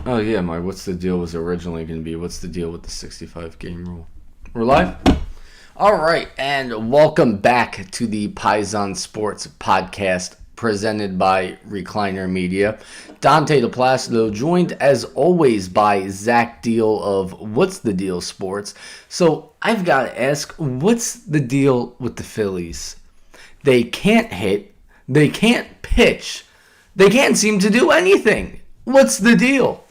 Oh, yeah, my what's the deal was originally going to be what's the deal with the 65 game rule. We're live? All right, and welcome back to the Paisan Sports Podcast presented by Recliner Media. Dante DePlacido joined as always by Zach Deal of What's the Deal Sports. So I've got to ask, what's the deal with the Phillies? They can't hit, they can't pitch, they can't seem to do anything. What's the deal?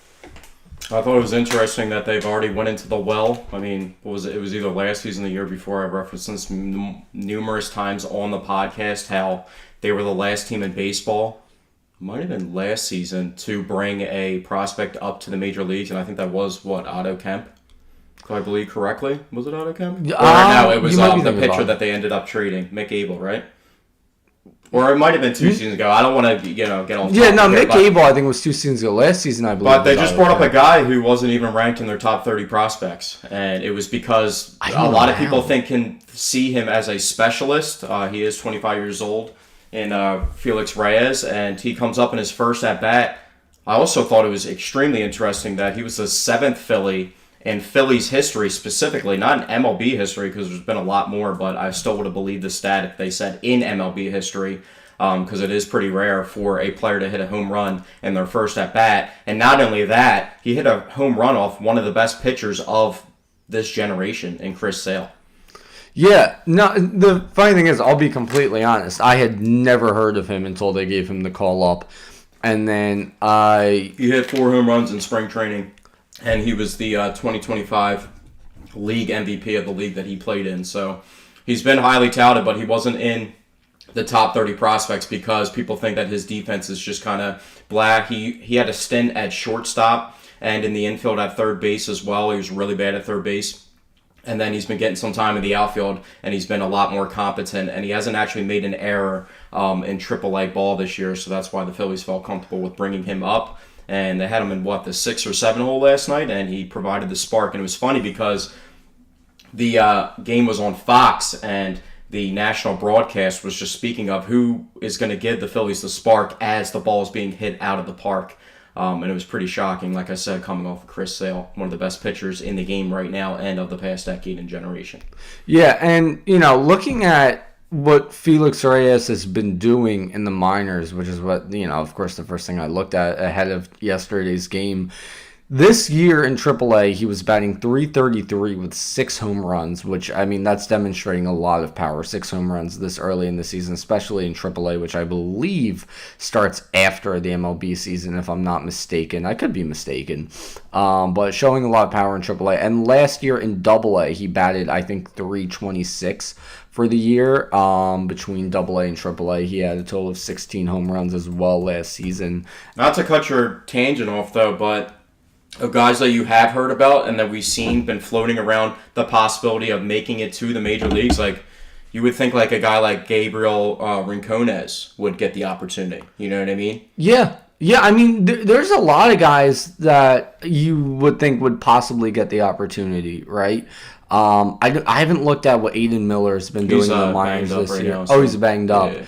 I thought it was interesting that they've already went into the well. I mean, what was it? It was either last season or the year before. I referenced this numerous times on the podcast how they were the last team in baseball, might have been last season, to bring a prospect up to the major leagues, and I think that was, Otto Kemp? If I believe correctly. Was it Otto Kemp? No, it was the pitcher that they ended up trading, Mick Abel, right? Or it might have been 2 seasons ago. I don't want to, get on top Mick Abel, I think it was 2 seasons ago. Last season, I believe. But they just brought up a guy who wasn't even ranked in their top 30 prospects. And it was because a lot of people can see him as a specialist. He is 25 years old in Felix Reyes, and he comes up in his first at-bat. I also thought it was extremely interesting that he was the 7th Philly in Phillies history specifically, not in MLB history because there's been a lot more, but I still would have believed the stat if they said in MLB history because it is pretty rare for a player to hit a home run in their first at-bat. And not only that, he hit a home run off one of the best pitchers of this generation in Chris Sale. Yeah, no, the funny thing is, I'll be completely honest, I had never heard of him until they gave him the call up. And then He hit 4 home runs in spring training. And he was the 2025 league MVP of the league that he played in. So he's been highly touted, but he wasn't in the top 30 prospects because people think that his defense is just kind of blah. He had a stint at shortstop and in the infield at third base as well. He was really bad at third base. And then he's been getting some time in the outfield, and he's been a lot more competent. And he hasn't actually made an error in AAA ball this year, so that's why the Phillies felt comfortable with bringing him up. And they had him in, the 6 or 7 hole last night, and he provided the spark. And it was funny because the game was on Fox, and the national broadcast was just speaking of who is going to give the Phillies the spark as the ball is being hit out of the park. And it was pretty shocking, like I said, coming off of Chris Sale, one of the best pitchers in the game right now and of the past decade and generation. Yeah, and, looking at what Felix Reyes has been doing in the minors, which is what, of course, the first thing I looked at ahead of yesterday's game. This year in AAA, he was batting .333 with 6 home runs, which, that's demonstrating a lot of power. 6 home runs this early in the season, especially in AAA, which I believe starts after the MLB season, if I'm not mistaken. I could be mistaken. But showing a lot of power in AAA. And last year in AA, he batted, I think, .326 for the year. Between AA and AAA, he had a total of 16 home runs as well last season. Not to cut your tangent off, though, but of guys that you have heard about and that we've seen been floating around the possibility of making it to the major leagues, like you would think like a guy like Gabriel Rincones would get the opportunity. You know what I mean? Yeah. Yeah, there's a lot of guys that you would think would possibly get the opportunity, right? I haven't looked at what Aiden Miller's been doing in the minors this year. So. Oh, he's banged up. Yeah.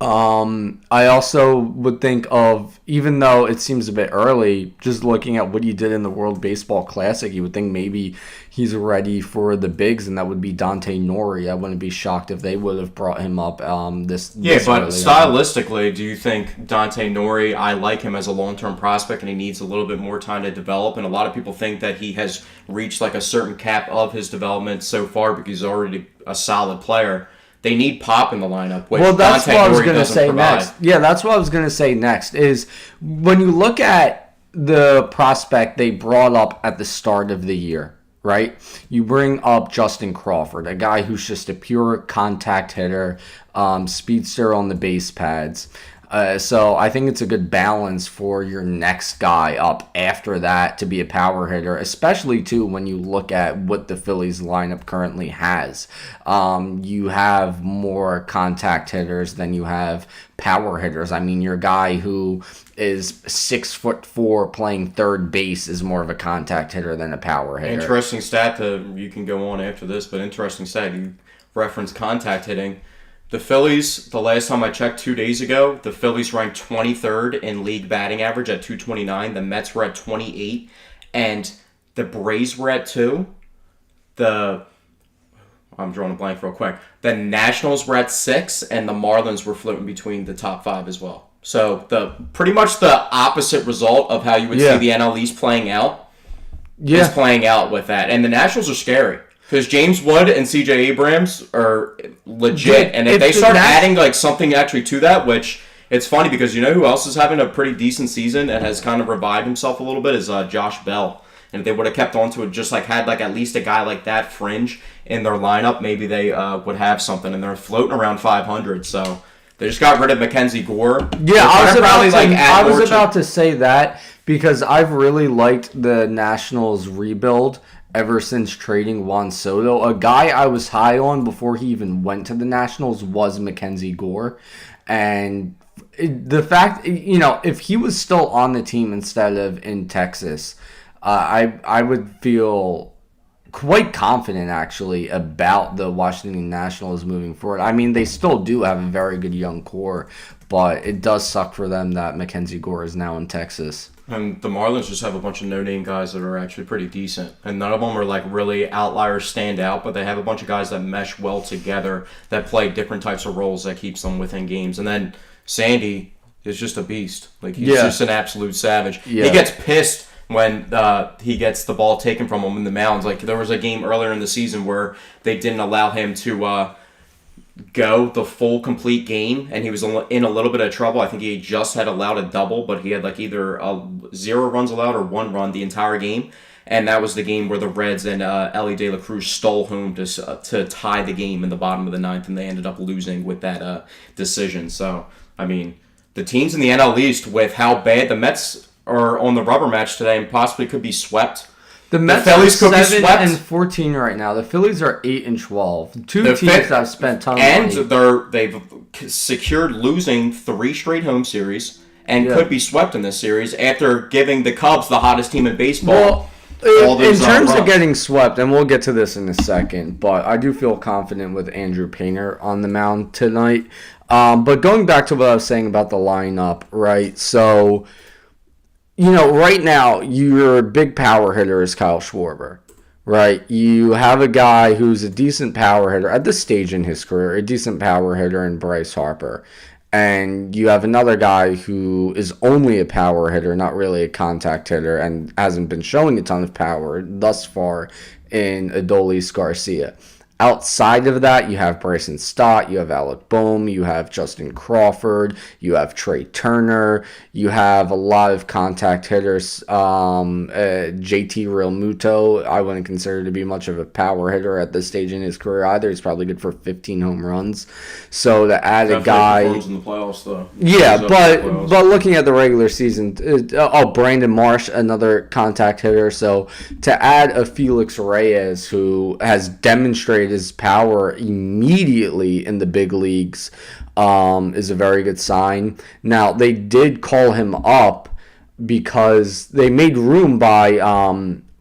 I also would think of, even though it seems a bit early, just looking at what he did in the World Baseball Classic, you would think maybe he's ready for the bigs, and that would be Dante Nori. I wouldn't be shocked if they would have brought him up this but stylistically, do you think Dante Nori, I like him as a long-term prospect, and he needs a little bit more time to develop, and a lot of people think that he has reached like a certain cap of his development so far because he's already a solid player. They need pop in the lineup. Well, that's what I was going to say next. Yeah, that's what I was going to say next is when you look at the prospect they brought up at the start of the year, right? You bring up Justin Crawford, a guy who's just a pure contact hitter, speedster on the base pads. So I think it's a good balance for your next guy up after that to be a power hitter, especially, too, when you look at what the Phillies lineup currently has. You have more contact hitters than you have power hitters. Your guy who is 6'4" playing third base is more of a contact hitter than a power hitter. Interesting stat, you can go on after this, but interesting stat, you reference contact hitting. The Phillies, the last time I checked 2 days ago, the Phillies ranked 23rd in league batting average at 229. The Mets were at 28, and the Braves were at 2. I'm drawing a blank real quick. The Nationals were at 6, and the Marlins were floating between the top 5 as well. So pretty much the opposite result of how you would see the NL East playing out is playing out with that. And the Nationals are scary because James Wood and C.J. Abrams are legit. And if they start adding like something actually to that, which it's funny because you know who else is having a pretty decent season and has kind of revived himself a little bit is Josh Bell. And if they would have kept on to it, just like had like at least a guy like that fringe in their lineup, maybe they would have something. And they're floating around 500, so they just got rid of Mackenzie Gore. Yeah, I was about to say that because I've really liked the Nationals rebuild ever since trading Juan Soto. A guy I was high on before he even went to the Nationals was Mackenzie Gore. And the fact, if he was still on the team instead of in Texas, I would feel quite confident, actually, about the Washington Nationals moving forward. I mean, they still do have a very good young core, but it does suck for them that Mackenzie Gore is now in Texas. And the Marlins just have a bunch of no-name guys that are actually pretty decent. And none of them are like really outliers stand out, but they have a bunch of guys that mesh well together, that play different types of roles that keeps them within games. And then Sandy is just a beast. Like, he's just an absolute savage. Yeah. He gets pissed when he gets the ball taken from him in the mound. Like, there was a game earlier in the season where they didn't allow him to go the full complete game, and he was in a little bit of trouble. I think he just had allowed a double, but he had like either 0 runs allowed or 1 run the entire game. And that was the game where the Reds and Ellie De La Cruz stole home to tie the game in the bottom of the 9th, and they ended up losing with that decision. So, I mean, the teams in the NL East, with how bad the Mets are on the rubber match today and possibly could be swept. The Phillies could be swept. 7-14 right now. The Phillies are 8-12. Two teams that have spent a ton of money. They've secured losing 3 straight home series and could be swept in this series after giving the Cubs, the hottest team in baseball. Well, in terms of getting swept, and we'll get to this in a second, but I do feel confident with Andrew Painter on the mound tonight. But going back to what I was saying about the lineup, right? So, right now, your big power hitter is Kyle Schwarber, right? You have a guy who's a decent power hitter at this stage in his career, a decent power hitter in Bryce Harper. And you have another guy who is only a power hitter, not really a contact hitter, and hasn't been showing a ton of power thus far in Adolis Garcia. Outside of that, you have Bryson Stott, you have Alec Boehm, you have Justin Crawford, you have Trey Turner, you have a lot of contact hitters. JT Realmuto, I wouldn't consider to be much of a power hitter at this stage in his career either. He's probably good for 15 home runs. So to add a guy, in the playoffs, though. Yeah, but looking at the regular season, Brandon Marsh, another contact hitter. So to add a Felix Reyes who has demonstrated his power immediately in the big leagues is a very good sign. Now, they did call him up because they made room by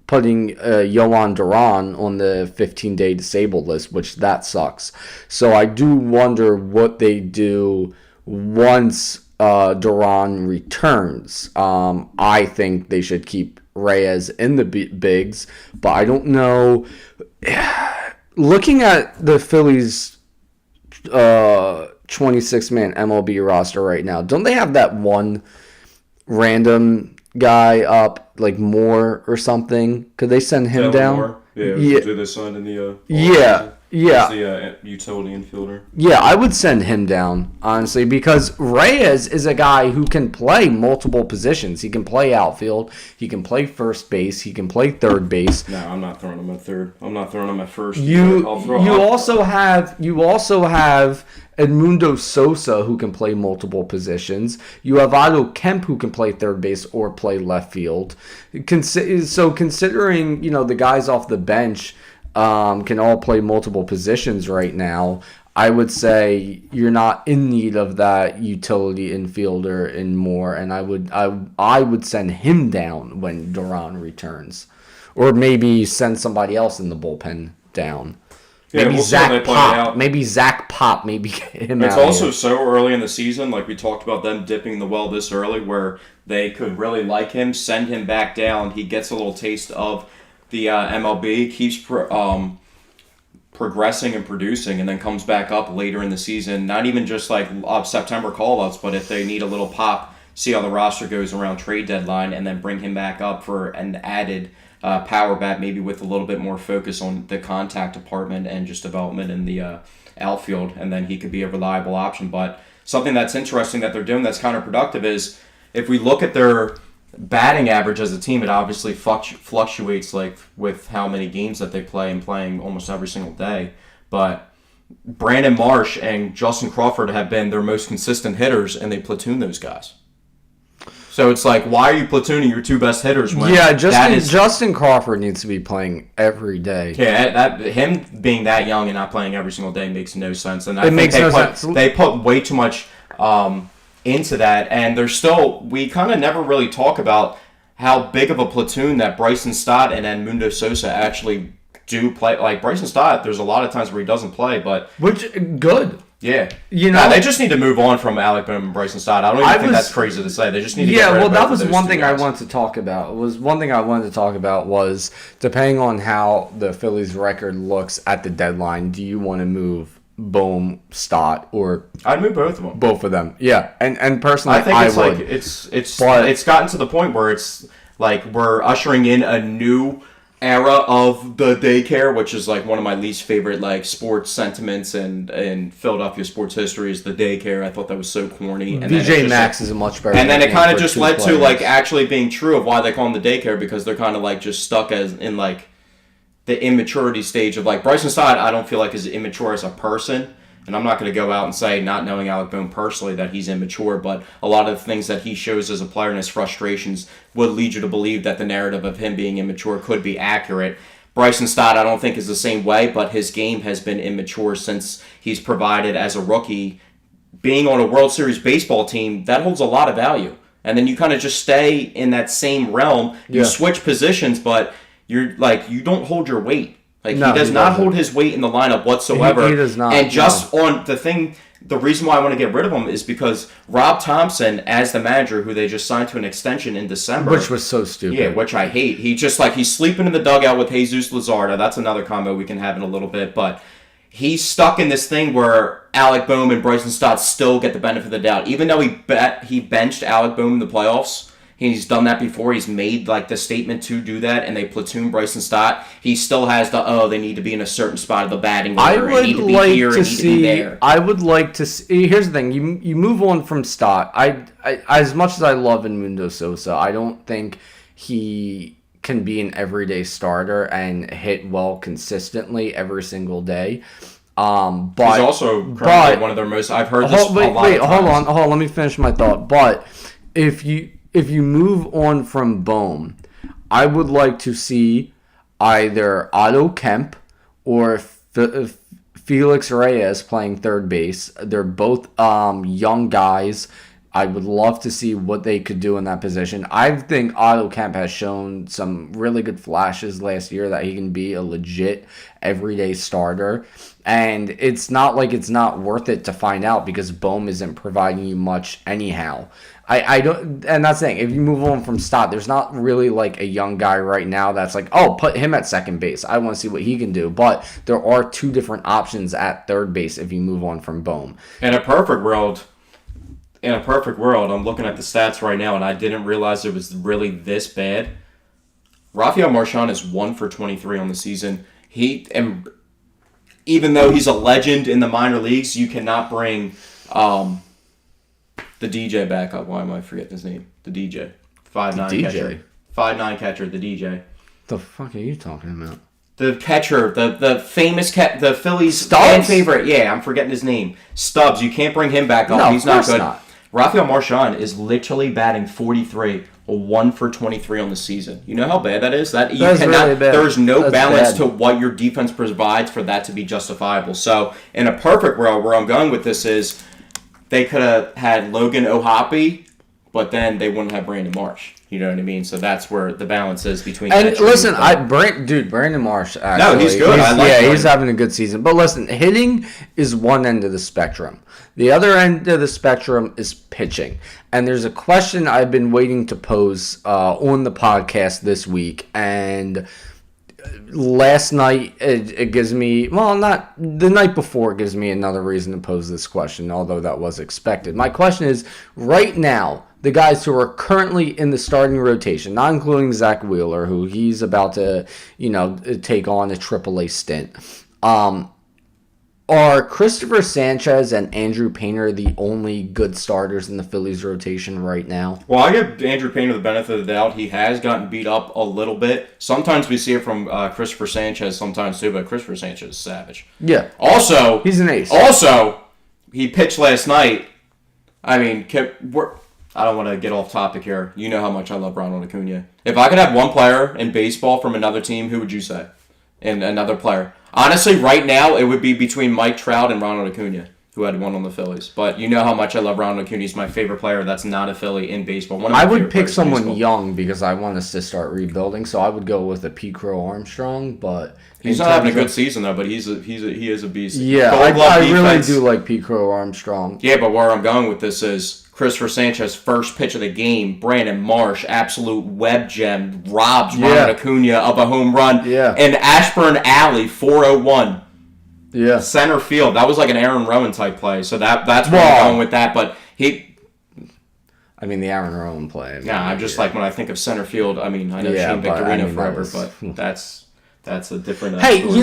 putting Yohan Duran on the 15-day disabled list, which that sucks. So I do wonder what they do once Duran returns. I think they should keep Reyes in the bigs, but I don't know. Looking at the Phillies 26-man MLB roster right now, don't they have that one random guy up, like Moore or something? Could they send him down? Moore? Yeah, they signed in the the utility infielder. Yeah, I would send him down, honestly, because Reyes is a guy who can play multiple positions. He can play outfield, he can play first base, he can play third base. No, I'm not throwing him at third. I'm not throwing him at first. You also have Edmundo Sosa, who can play multiple positions. You have Otto Kemp, who can play third base or play left field. So considering, the guys off the bench can all play multiple positions right now, I would say you're not in need of that utility infielder and more, and I would send him down when Duran returns. Or maybe send somebody else in the bullpen down. Yeah, Maybe we'll see how they Zach play it Pop. out. Maybe Zach Pop. Maybe get him It's out also here. so early in the season, like we talked about them dipping the well this early, where they could really like him, send him back down. He gets a little taste of the MLB, keeps progressing and producing, and then comes back up later in the season. Not even just like September call-ups, but if they need a little pop, see how the roster goes around trade deadline, and then bring him back up for an added power bat, maybe with a little bit more focus on the contact department and just development in the outfield, and then he could be a reliable option. But something that's interesting that they're doing that's counterproductive is if we look at their batting average as a team, it obviously fluctuates like with how many games that they play and playing almost every single day. But Brandon Marsh and Justin Crawford have been their most consistent hitters, and they platoon those guys. So it's like, why are you platooning your two best hitters when Justin Crawford needs to be playing every day. Yeah, him being that young and not playing every single day makes no sense. And I think makes no sense. They put way too much into that, and we kind of never really talk about how big of a platoon that Bryson Stott and Edmundo Sosa actually do play. Like Bryson Stott, there's a lot of times where he doesn't play, but good. Yeah, they just need to move on from Alec Bohm and Bryson Stott. I don't even think that's crazy to say. They just need to get rid of both that of was those one two thing guys. I wanted to talk about. Was depending on how the Phillies' record looks at the deadline, do you want to move Bohm, Stott, or I'd move both of them. Both of them, yeah. And personally, I think it's gotten to the point where it's like we're ushering in a new era of the daycare, which is like one of my least favorite like sports sentiments and Philadelphia sports history is the daycare. I thought that was so corny. And VJ Max is a much better. And then it kind of just led players. to like actually being true of why they call them the daycare, because they're kind of like just stuck as in like the immaturity stage of like Bryson Stott. I don't feel like is immature as a person. And I'm not going to go out and say, not knowing Alec Bohm personally, that he's immature, but a lot of the things that he shows as a player and his frustrations would lead you to believe that the narrative of him being immature could be accurate. Bryson Stott, I don't think, is the same way, but his game has been immature since he's provided as a rookie. Being on a World Series baseball team, that holds a lot of value. And then you kind of just stay in that same realm. You switch positions, but you don't hold your weight. Like, no, he does not hold his weight in the lineup whatsoever. He does not. And just on the reason why I want to get rid of him is because Rob Thompson, as the manager, who they just signed to an extension in December. Which was so stupid. Yeah, which I hate. He's sleeping in the dugout with Jesus Luzardo. That's another combo we can have in a little bit. But he's stuck in this thing where Alec Bohm and Bryson Stott still get the benefit of the doubt. Even though he benched Alec Bohm in the playoffs. He's done that before. He's made like the statement to do that, and they platoon Bryson Stott. He still has they need to be in a certain spot of the batting order. I would need to be like here, to and see. Need to be there. I would like to see. Here's the thing: you move on from Stott. I as much as I love Edmundo Sosa, I don't think he can be an everyday starter and hit well consistently every single day. But he's also currently one of their most. I've heard this. Hold on. Let me finish my thought. But if you move on from Bohm, I would like to see either Otto Kemp or Felix Reyes playing third base. They're both young guys. I would love to see what they could do in that position. I think Otto Kemp has shown some really good flashes last year that he can be a legit everyday starter. And it's not like it's not worth it to find out because Bohm isn't providing you much anyhow. I don't, and that's the thing. If you move on from Stott, there's not really like a young guy right now that's like, oh, put him at second base. I want to see what he can do. But there are two different options at third base if you move on from Bohm. In a perfect world, I'm looking at the stats right now, and I didn't realize it was really this bad. Rafael Marchand is 1 for 23 on the season. Even though he's a legend in the minor leagues, you cannot bring the DJ back up. Why am I forgetting his name? The DJ. 5'9" catcher. 5'9" catcher, the DJ. The fuck are you talking about? The catcher, the famous the Phillies fan favorite. Yeah, I'm forgetting his name. Stubbs. You can't bring him back up. No, he's not good. Not. Rafael Marchand is literally batting 43, 1 for 23 on the season. You know how bad that is? That's really bad. There is no balance to what your defense provides for that to be justifiable. So, in a perfect world, where I'm going with this is, they could have had Logan O'Hoppe but then they wouldn't have Brandon Marsh. You know what I mean? So that's where the balance is between. And listen, Brandon Marsh. Actually, no, he's good. He's having a good season. But listen, hitting is one end of the spectrum. The other end of the spectrum is pitching. And there's a question I've been waiting to pose on the podcast this week. And last night, it gives me, well, not the night before, it gives me another reason to pose this question, although that was expected. My question is, right now, the guys who are currently in the starting rotation, not including Zach Wheeler, who he's about to, take on a AAA stint, are Christopher Sanchez and Andrew Painter the only good starters in the Phillies rotation right now? Well, I give Andrew Painter the benefit of the doubt. He has gotten beat up a little bit. Sometimes we see it from Christopher Sanchez, sometimes too, but Christopher Sanchez is savage. Yeah. Also, he's an ace. Also, he pitched last night. I mean, I don't want to get off topic here. You know how much I love Ronald Acuna. If I could have one player in baseball from another team, who would you say? And another player. Honestly, right now, it would be between Mike Trout and Ronald Acuna, who had one on the Phillies. But you know how much I love Ronald Acuna. He's my favorite player that's not a Philly in baseball. I would pick someone young because I want us to start rebuilding, so I would go with a P. Crow Armstrong, but... He's not having a good season, though, but he is a beast. Yeah, I really do like P. Crow Armstrong. Yeah, but where I'm going with this is Christopher Sanchez, first pitch of the game, Brandon Marsh, absolute web gem, robs Ronald Acuna of a home run, and Ashburn Alley, 401. Yeah. Center field. That was like an Aaron Rowan type play, so that's where I'm going with that, but the Aaron Rowan play. I'm just like, when I think of center field, I know Shane Victorino forever, but that's a different... Hey, story. You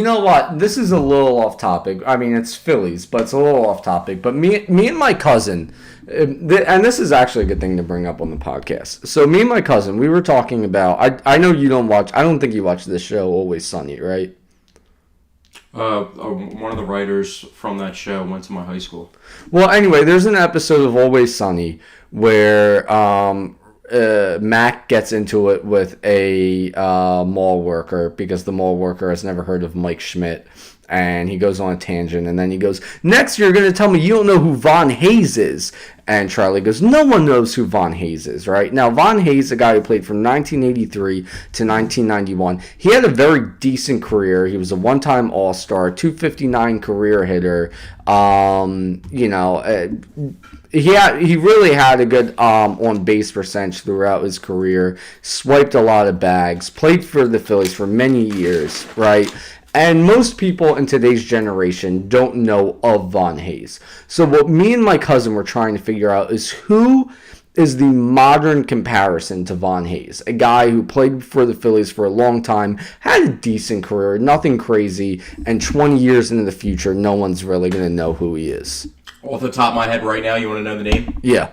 know what? This is a little off topic. It's Phillies, but it's a little off topic. But me and my cousin, and this is actually a good thing to bring up on the podcast. So me and my cousin, we were talking about... I know you don't watch... I don't think you watch this show, Always Sunny, right? One of the writers from that show went to my high school. Well, anyway, there's an episode of Always Sunny where... Mac gets into it with a mall worker because the mall worker has never heard of Mike Schmidt, and he goes on a tangent, and then he goes, "Next, you're going to tell me you don't know who Von Hayes is." And Charlie goes, "No one knows who Von Hayes is, right?" Now, Von Hayes, a guy who played from 1983 to 1991, he had a very decent career. He was a one-time All-Star, 259 career hitter. He really had a good on-base percentage throughout his career, swiped a lot of bags, played for the Phillies for many years, right? And most people in today's generation don't know of Von Hayes. So what me and my cousin were trying to figure out is who is the modern comparison to Von Hayes, a guy who played for the Phillies for a long time, had a decent career, nothing crazy, and 20 years into the future, no one's really going to know who he is. Off the top of my head right now, you want to know the name? Yeah.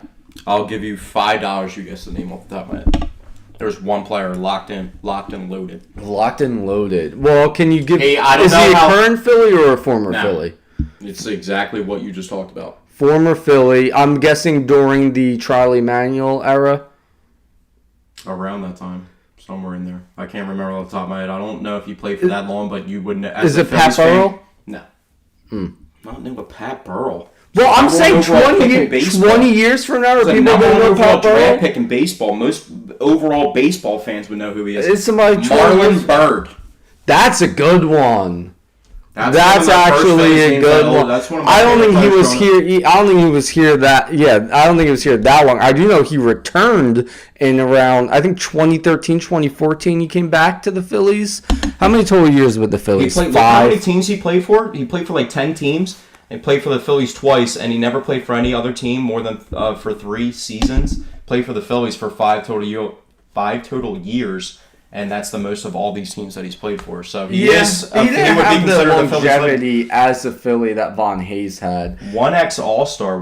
I'll give you $5 you guess the name off the top of my head. There's one player locked and loaded. Locked and loaded. Well, can you give... Hey, I don't is know he a current Philly or a former Philly? It's exactly what you just talked about. Former Philly. I'm guessing during the Charlie Manuel era? Around that time. Somewhere in there. I can't remember off the top of my head. I don't know if he played for that long, but you wouldn't... Is it Pat Burrell? No. I don't know what Pat Burrell... Well, I'm saying 20 years from now, people don't know Pat Burrell. Draft pick in baseball. Most overall baseball fans would know who he is. It's somebody Marlon Byrd. That's a good one. That's actually a good one. I don't think he was here. I don't think he was here that. Yeah, I don't think he was here that long. I do know he returned in around, I think 2013, 2014. He came back to the Phillies. How many total years with the Phillies? Five. How many teams he played for? He played for like 10 teams. He played for the Phillies twice, and he never played for any other team more than for 3 seasons. Played for the Phillies for 5 total years, and that's the most of all these teams that he's played for. So he would be considered a longevity as a Philly that Von Hayes had. 1X All-Star.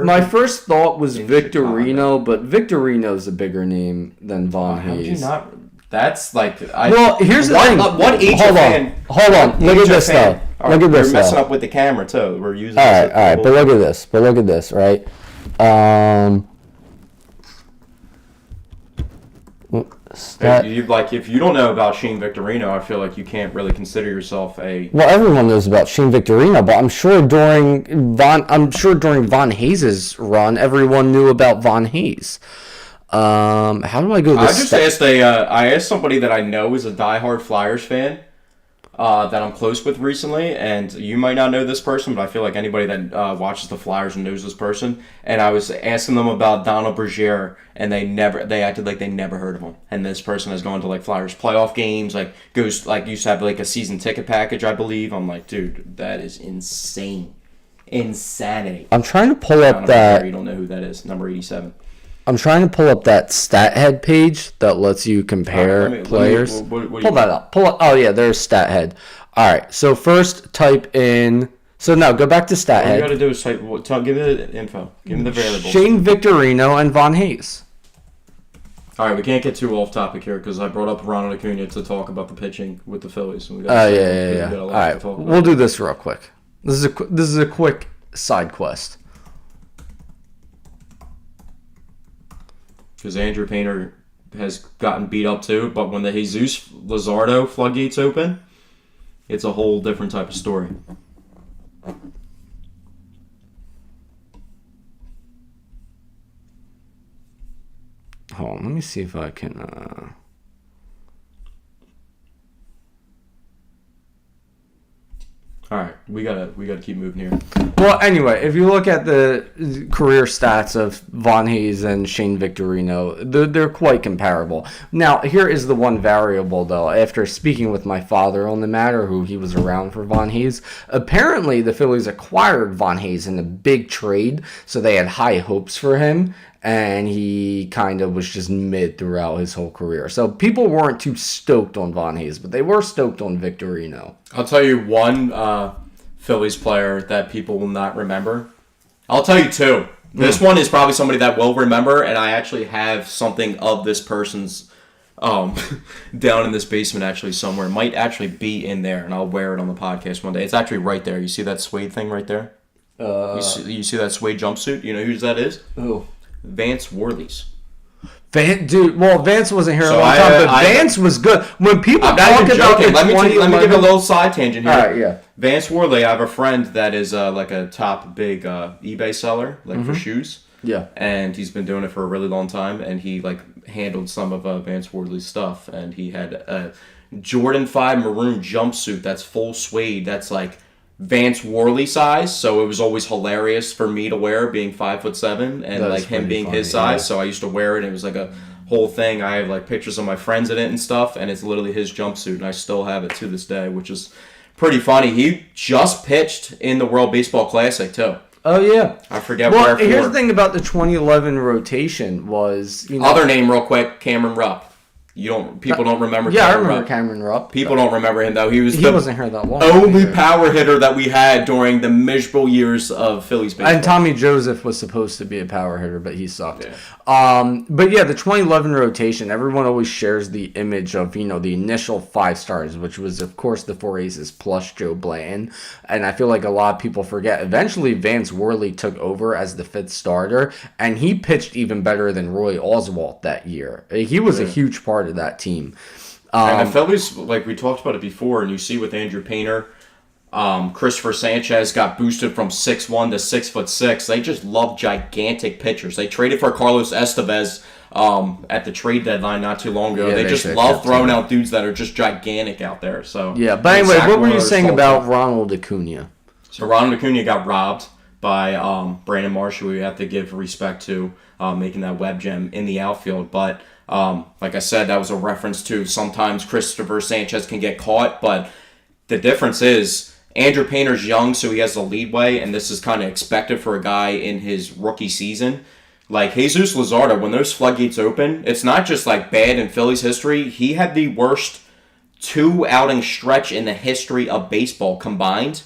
My first thought was Victorino, but Victorino's a bigger name than Von Hayes. How did you not? That's like... here's the thing. What age fan... Hold on. Look at this, though. Look at this. We're messing up with the camera too. We're using. All right. But look at this. Right. If you don't know about Shane Victorino, I feel like you can't really consider yourself a. Well, everyone knows about Shane Victorino, but I'm sure during Von Hayes' run, everyone knew about Von Hayes. How do I go? I asked somebody that I know is a diehard Flyers fan. That I'm close with recently, and you might not know this person, but I feel like anybody that watches the Flyers knows this person. And I was asking them about Donald Bergier, and they acted like they never heard of him. And this person has gone to like Flyers playoff games, used to have like a season ticket package, I believe. I'm like, dude, that is insane, insanity. I'm trying to pull up that. You don't know who that is, number 87. I'm trying to pull up that StatHead page that lets you compare players. Pull that up. Oh, yeah, there's StatHead. All right, so first type in... So, no, go back to StatHead. All you got to do is give me the info. Give me the variables. Shane Victorino and Von Hayes. All right, we can't get too off topic here because I brought up Ronald Acuna to talk about the pitching with the Phillies. Yeah. All right, we'll do this real quick. This is a quick side quest. Because Andrew Painter has gotten beat up too, but when the Jesus Luzardo floodgates open, it's a whole different type of story. Hold on, let me see if I can... All right, we gotta keep moving here. Well, anyway, if you look at the career stats of Von Hayes and Shane Victorino, they're quite comparable. Now, here is the one variable, though. After speaking with my father on the matter, who he was around for Von Hayes, apparently the Phillies acquired Von Hayes in a big trade, so they had high hopes for him, and he kind of was just mid throughout his whole career. So people weren't too stoked on Von Hayes, but they were stoked on Victorino. I'll tell you one Phillies player that people will not remember. I'll tell you two. This one is probably somebody that will remember, and I actually have something of this person's down in this basement actually somewhere. It might actually be in there, and I'll wear it on the podcast one day. It's actually right there. You see that suede thing right there? You see that suede jumpsuit? You know who that is? Who? Vance Worley's. Vance wasn't here a long time, but Vance was good. When people talk about the let me give a little side tangent here. All right, yeah. Vance Worley, I have a friend that is like a top big eBay seller, for shoes. Yeah. And he's been doing it for a really long time, and he handled some of Vance Worley's stuff, and he had a Jordan 5 maroon jumpsuit that's full suede, that's Vance Worley size, so it was always hilarious for me to wear, being 5'7", and him being funny, his size. Yeah. So I used to wear it, and it was a whole thing. I have pictures of my friends in it and stuff, and it's literally his jumpsuit, and I still have it to this day, which is pretty funny. He just pitched in the World Baseball Classic too. Oh yeah, I forget where. Well, here's the thing about the 2011 rotation was other name real quick, Cameron Rupp. People don't remember. Yeah, Cameron I remember Cameron Rupp. People don't remember him though. He wasn't here that long. Only power hitter that we had during the miserable years of Phillies baseball. And Tommy Joseph was supposed to be a power hitter, but he sucked. Yeah. But yeah, the 2011 rotation. Everyone always shares the image of the initial 5 stars, which was of course the 4 aces plus Joe Blanton. And I feel like a lot of people forget. Eventually, Vance Worley took over as the 5th starter, and he pitched even better than Roy Oswalt that year. He was a huge part of that team. And the Phillies, we talked about it before, and you see with Andrew Painter, Christopher Sanchez got boosted from 6'1" to 6'6". They just love gigantic pitchers. They traded for Carlos Estevez at the trade deadline not too long ago. Yeah, they just love throwing out dudes that are just gigantic out there. So yeah, but anyway, what were you saying about Ronald Acuna? So Ronald Acuna got robbed by Brandon Marsh, who we have to give respect to making that web gem in the outfield, but like I said, that was a reference to sometimes Christopher Sanchez can get caught, but the difference is Andrew Painter's young, so he has the leadway, and this is kind of expected for a guy in his rookie season. Jesus Luzardo, when those floodgates open, it's not just bad in Phillies history. He had the worst 2-outing stretch in the history of baseball combined,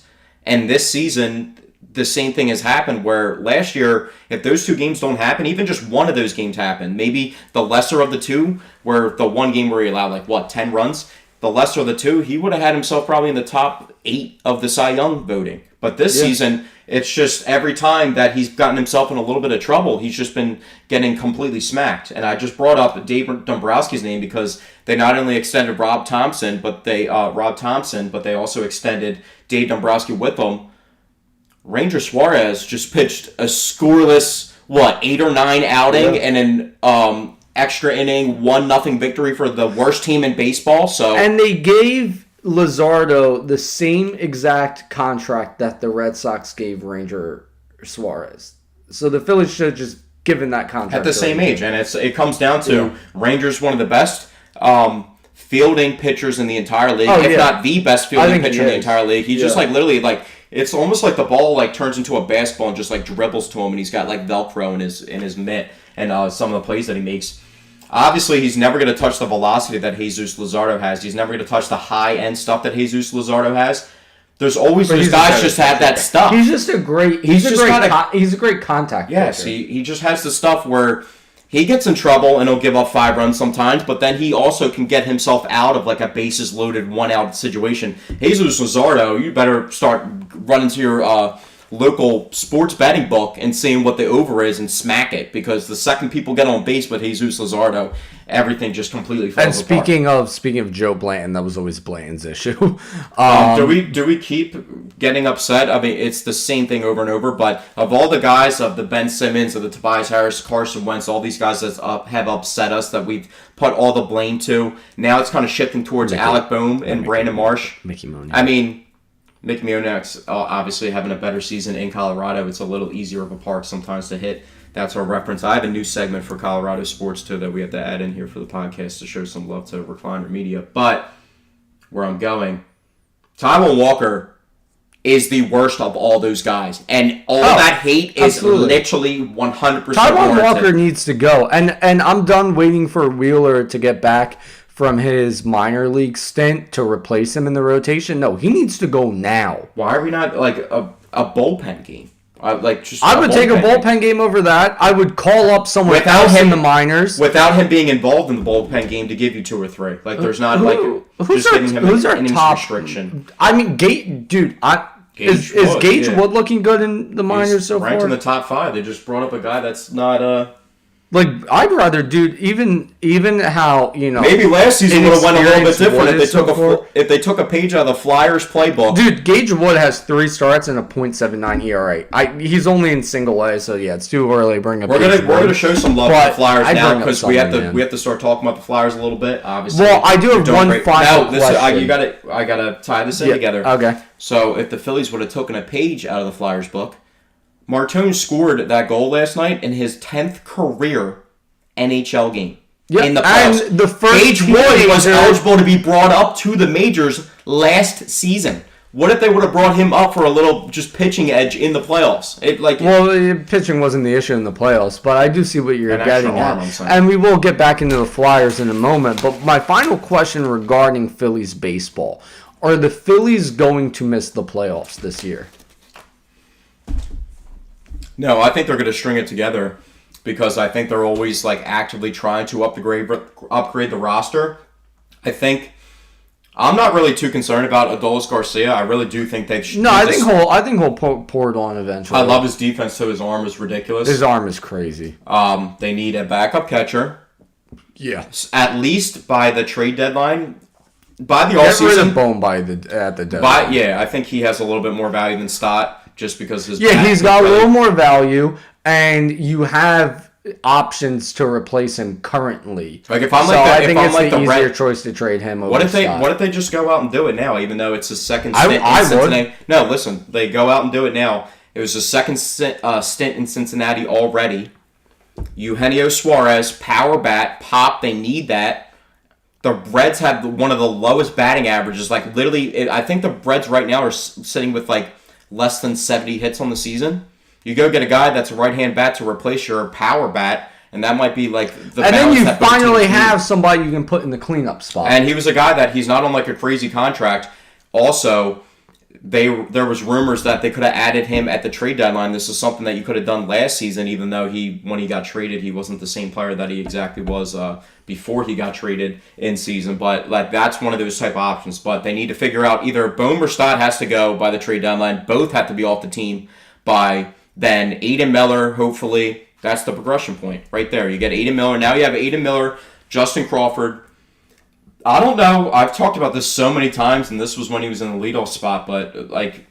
and this season the same thing has happened where last year, if those 2 games don't happen, even just one of those games happen, maybe the lesser of the 2, where the one game where he allowed 10 runs, the lesser of the 2, he would have had himself probably in the top 8 of the Cy Young voting. But this season, It's just every time that he's gotten himself in a little bit of trouble, he's just been getting completely smacked. And I just brought up Dave Dombrowski's name because they not only extended Rob Thompson, but they also extended Dave Dombrowski with them. Ranger Suarez just pitched a scoreless 8 or 9 outing and an extra inning 1-0 victory for the worst team in baseball. And they gave Luzardo the same exact contract that the Red Sox gave Ranger Suarez. So the Phillies should have just given that contract at the same age. And it comes down to Ranger's one of the best fielding pitchers in the entire league, if not the best fielding pitcher in the entire league. He's just literally it's almost like the ball turns into a basketball and just dribbles to him, and he's got Velcro in his mitt and some of the plays that he makes. Obviously, he's never going to touch the velocity that Jesus Luzardo has. He's never going to touch the high-end stuff that Jesus Luzardo has. There's always those guys just have that stuff. He's just a great he's a great contact pitcher. Yes, he just has the stuff where he gets in trouble and he'll give up 5 runs sometimes, but then he also can get himself out of a bases-loaded 1-out situation. Jesus Luzardo, you better start running to your local sports betting book and seeing what the over is and smack it, because the second people get on base with Jesus Luzardo, everything just completely falls apart. And speaking of Joe Blanton, that was always Blanton's issue. Do we keep getting upset? I mean, it's the same thing over and over, but of all the guys, of the Ben Simmons, of the Tobias Harris, Carson Wentz, all these guys that have upset us, that we've put all the blame to, now it's kind of shifting towards Alec Boehm and Brandon Marsh. Mickey Moniak. I mean, Mickey Moniak's obviously having a better season in Colorado. It's a little easier of a park sometimes to hit. That's our reference. I have a new segment for Colorado sports, too, that we have to add in here for the podcast to show some love to Recliner Media. But where I'm going, Taijuan Walker is the worst of all those guys. And all that hate is literally 100% Taijuan Walker needs to go. And I'm done waiting for Wheeler to get back from his minor league stint to replace him in the rotation. No, he needs to go now. Why are we not a bullpen game? I would take a bullpen game over that. I would call up someone else in the minors without him being involved in the bullpen game to give you 2 or 3. There's not who's our top restriction. I mean, is Gage Wood looking good in the minors so far? Ranked in the top 5. They just brought up a guy that's not I'd rather, dude, even how, maybe last season would have went a little bit different if they took a page out of the Flyers playbook. Dude, Gage Wood has 3 starts and a .79 ERA. He's only in single A, so yeah, it's too early to bring up. We're gonna show some love to the Flyers now, because we have to start talking about the Flyers a little bit. Obviously, well, I do have one final question. I gotta tie this in together. Okay. So if the Phillies would have taken a page out of the Flyers book, Martone scored that goal last night in his 10th career NHL game in the playoffs. And the first Gage Wood was eligible to be brought up to the majors last season. What if they would have brought him up for a little just pitching edge in the playoffs? Pitching wasn't the issue in the playoffs, but I do see what you're getting at. And we will get back into the Flyers in a moment. But my final question regarding Phillies baseball: are the Phillies going to miss the playoffs this year? No, I think they're going to string it together, because I think they're always actively trying to upgrade the roster. I'm not really too concerned about Adolis Garcia. I really do think they should. No, I think he'll pour it on eventually. I love his defense too. His arm is ridiculous. His arm is crazy. They need a backup catcher. Yeah. At least by the trade deadline. By the offseason. Get rid of Bohm at the deadline. I think he has a little bit more value than Stott. Just because he's got a little more value, and you have options to replace him currently. If I'm I think it's the easier choice to trade him over. What if they just go out and do it now, even though it's a second stint in Cincinnati? No, listen, they go out and do it now. It was a second stint in Cincinnati already. Eugenio Suarez, power bat, pop. They need that. The Reds have one of the lowest batting averages. Literally, I think the Reds right now are sitting with less than 70 hits on the season. You go get a guy that's a right-hand bat to replace your power bat, and that might be the balance. And then you finally have somebody you can put in the cleanup spot. And he was a guy that he's not on a crazy contract. Also, there was rumors that they could have added him at the trade deadline. This is something that you could have done last season, even though when he got traded, he wasn't the same player that he exactly was before he got traded in season. But that's one of those type of options. But they need to figure out either Bohm or Stott has to go by the trade deadline. Both have to be off the team by then Aiden Miller, hopefully. That's the progression point right there. You get Aiden Miller. Now you have Aiden Miller, Justin Crawford. I don't know. I've talked about this so many times, and this was when he was in the leadoff spot, but like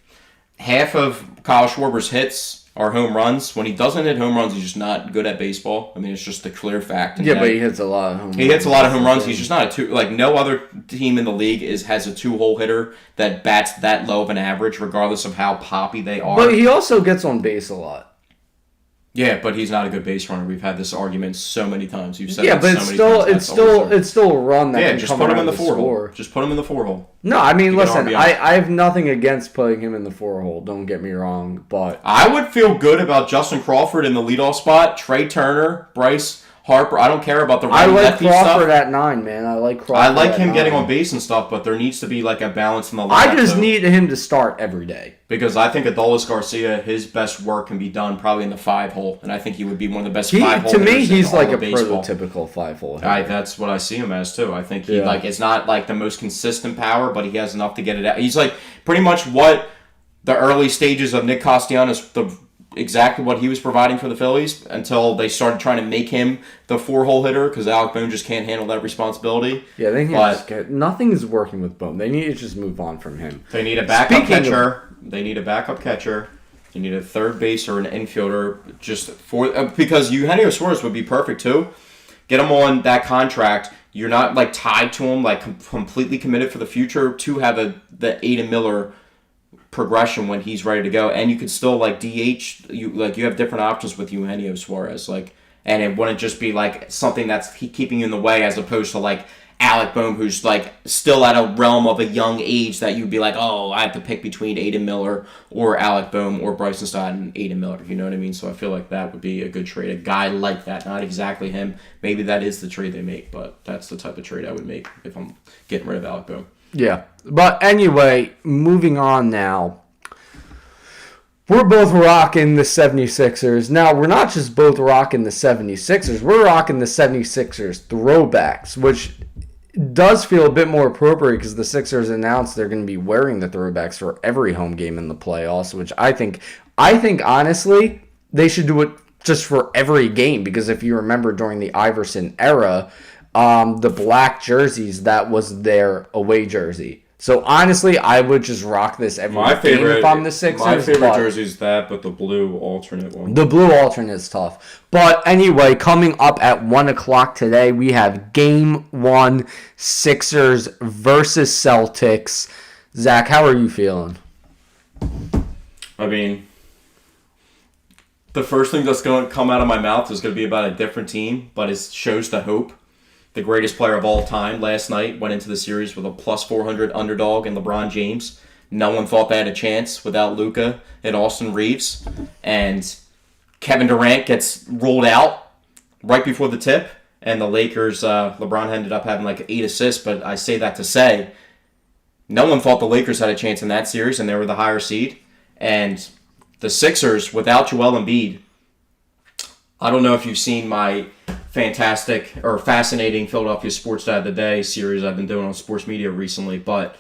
half of Kyle Schwarber's hits are home runs. When he doesn't hit home runs, he's just not good at baseball. I mean, it's just a clear fact. Yeah, but he hits a lot of home runs. He hits a lot of home runs. He's just not a two. Like, no other team in the league has a two-hole hitter that bats that low of an average, regardless of how poppy they are. But he also gets on base a lot. Yeah, but he's not a good base runner. We've had this argument so many times. You've said but it's still a run that can just come put him in the four hole. Just put him in the 4-hole. No, I mean, listen, I have nothing against putting him in the 4-hole. Don't get me wrong, but I would feel good about Justin Crawford in the leadoff spot. Trey Turner, Bryce Harper. I don't care about the I like Crawford at 9, man. I like Crawford. I like him getting on base and stuff, but there needs to be like a balance in the lineup. I just need him to start every day. Because I think Adolis Garcia, his best work can be done probably in the 5-hole, and I think he would be one of the best 5-hole hitters. To me, he's like a baseball. prototypical 5-hole hitter. That's what I see him as too. I think he it's not like the most consistent power, but he has enough to get it out. He's like pretty much what the early stages of Nick Castellanos, exactly what he was providing for the Phillies until they started trying to make him the 4-hole hitter because Alec Bohm just can't handle that responsibility. Yeah, nothing is working with Bohm. They need to just move on from him. They need a backup catcher. They need a backup catcher. You need a third base or an infielder just for because Eugenio Suarez would be perfect too. Get him on that contract. You're not like tied to him, like completely committed for the future to have the Aiden Miller progression when he's ready to go, and you could still like DH. You have different options with Eugenio Suarez, and it wouldn't just be like something that's keeping you in the way, as opposed to like Alec Bohm, who's like still at a realm of a young age that you'd be like, oh, I have to pick between Aiden Miller or Alec Bohm or Bryson Stott and Aiden Miller. You know what I mean? So I feel like that would be a good trade. A guy like that, not exactly him. Maybe that is the trade they make, but that's the type of trade I would make if I'm getting rid of Alec Bohm. Yeah. But anyway, moving on now. We're both rocking the 76ers. Now, we're not just both rocking the 76ers. We're rocking the 76ers throwbacks, which does feel a bit more appropriate because the Sixers announced they're going to be wearing the throwbacks for every home game in the playoffs, which I think honestly, they should do it just for every game because if you remember during the Iverson era, the black jerseys, that was their away jersey. So honestly, I would just rock this every game if I'm the Sixers. My favorite jersey is that, but the blue alternate one. The blue alternate is tough. But anyway, coming up at 1 o'clock today, we have Game 1, Sixers versus Celtics. Zach, how are you feeling? I mean, the first thing that's going to come out of my mouth is going to be about a different team, but it shows the hope. The greatest player of all time last night went into the series with a plus 400 underdog in LeBron James. No one thought they had a chance without Luka and Austin Reeves. And Kevin Durant gets ruled out right before the tip. And the Lakers, LeBron ended up having like 8 assists. But I say that to say, no one thought the Lakers had a chance in that series, and they were the higher seed. And the Sixers, without Joel Embiid, I don't know if you've seen my fantastic or fascinating Philadelphia Sports Stat of the Day series I've been doing on sports media recently, but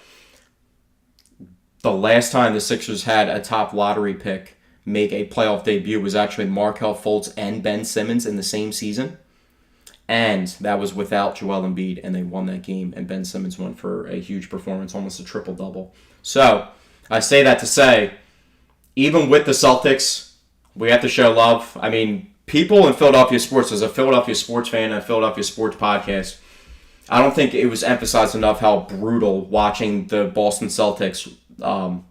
the last time the Sixers had a top lottery pick make a playoff debut was actually Markelle Fultz and Ben Simmons in the same season, and that was without Joel Embiid, and they won that game, and Ben Simmons went for a huge performance, almost a triple-double. So I say that to say, even with the Celtics, we have to show love. I mean, people in Philadelphia sports, as a Philadelphia sports fan and a Philadelphia sports podcast, I don't think it was emphasized enough how brutal watching the Boston Celtics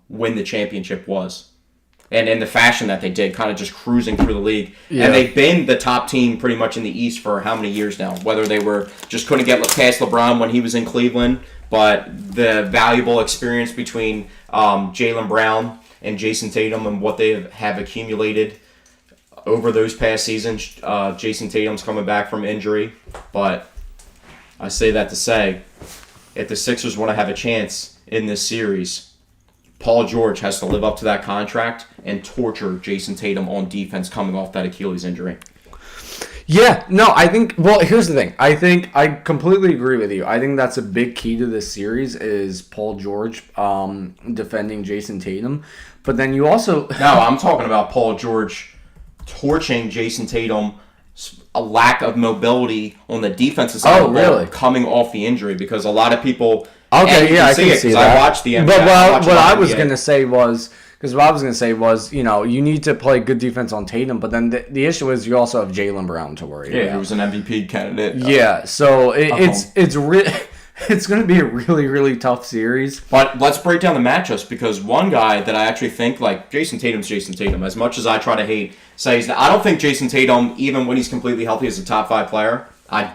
win the championship was. And in the fashion that they did, kind of just cruising through the league. Yeah. And they've been the top team pretty much in the East for how many years now? Whether they were just couldn't get past LeBron when he was in Cleveland, but the valuable experience between Jaylen Brown and Jason Tatum and what they have accumulated over those past seasons. Jason Tatum's coming back from injury, but I say that to say, if the Sixers want to have a chance in this series, Paul George has to live up to that contract and torture Jason Tatum on defense coming off that Achilles injury. Yeah, no, I think, well, here's the thing. I think I completely agree with you. I think that's a big key to this series is Paul George defending Jason Tatum. But then you also... No, I'm talking about Paul George torching Jason Tatum, a lack of mobility on the defensive side of the ball coming off the injury, because a lot of people... Okay, yeah, I can see that. I watched the NBA. But what I was going to say was, you know, you need to play good defense on Tatum, but then the issue is you also have Jaylen Brown to worry about. Yeah, he was an MVP candidate. Yeah, so it's going to be a really, really tough series. But let's break down the matchups, because one guy that I actually think, like, Jason Tatum's Jason Tatum. As much as I try to I don't think Jason Tatum, even when he's completely healthy, is a top 5 player. I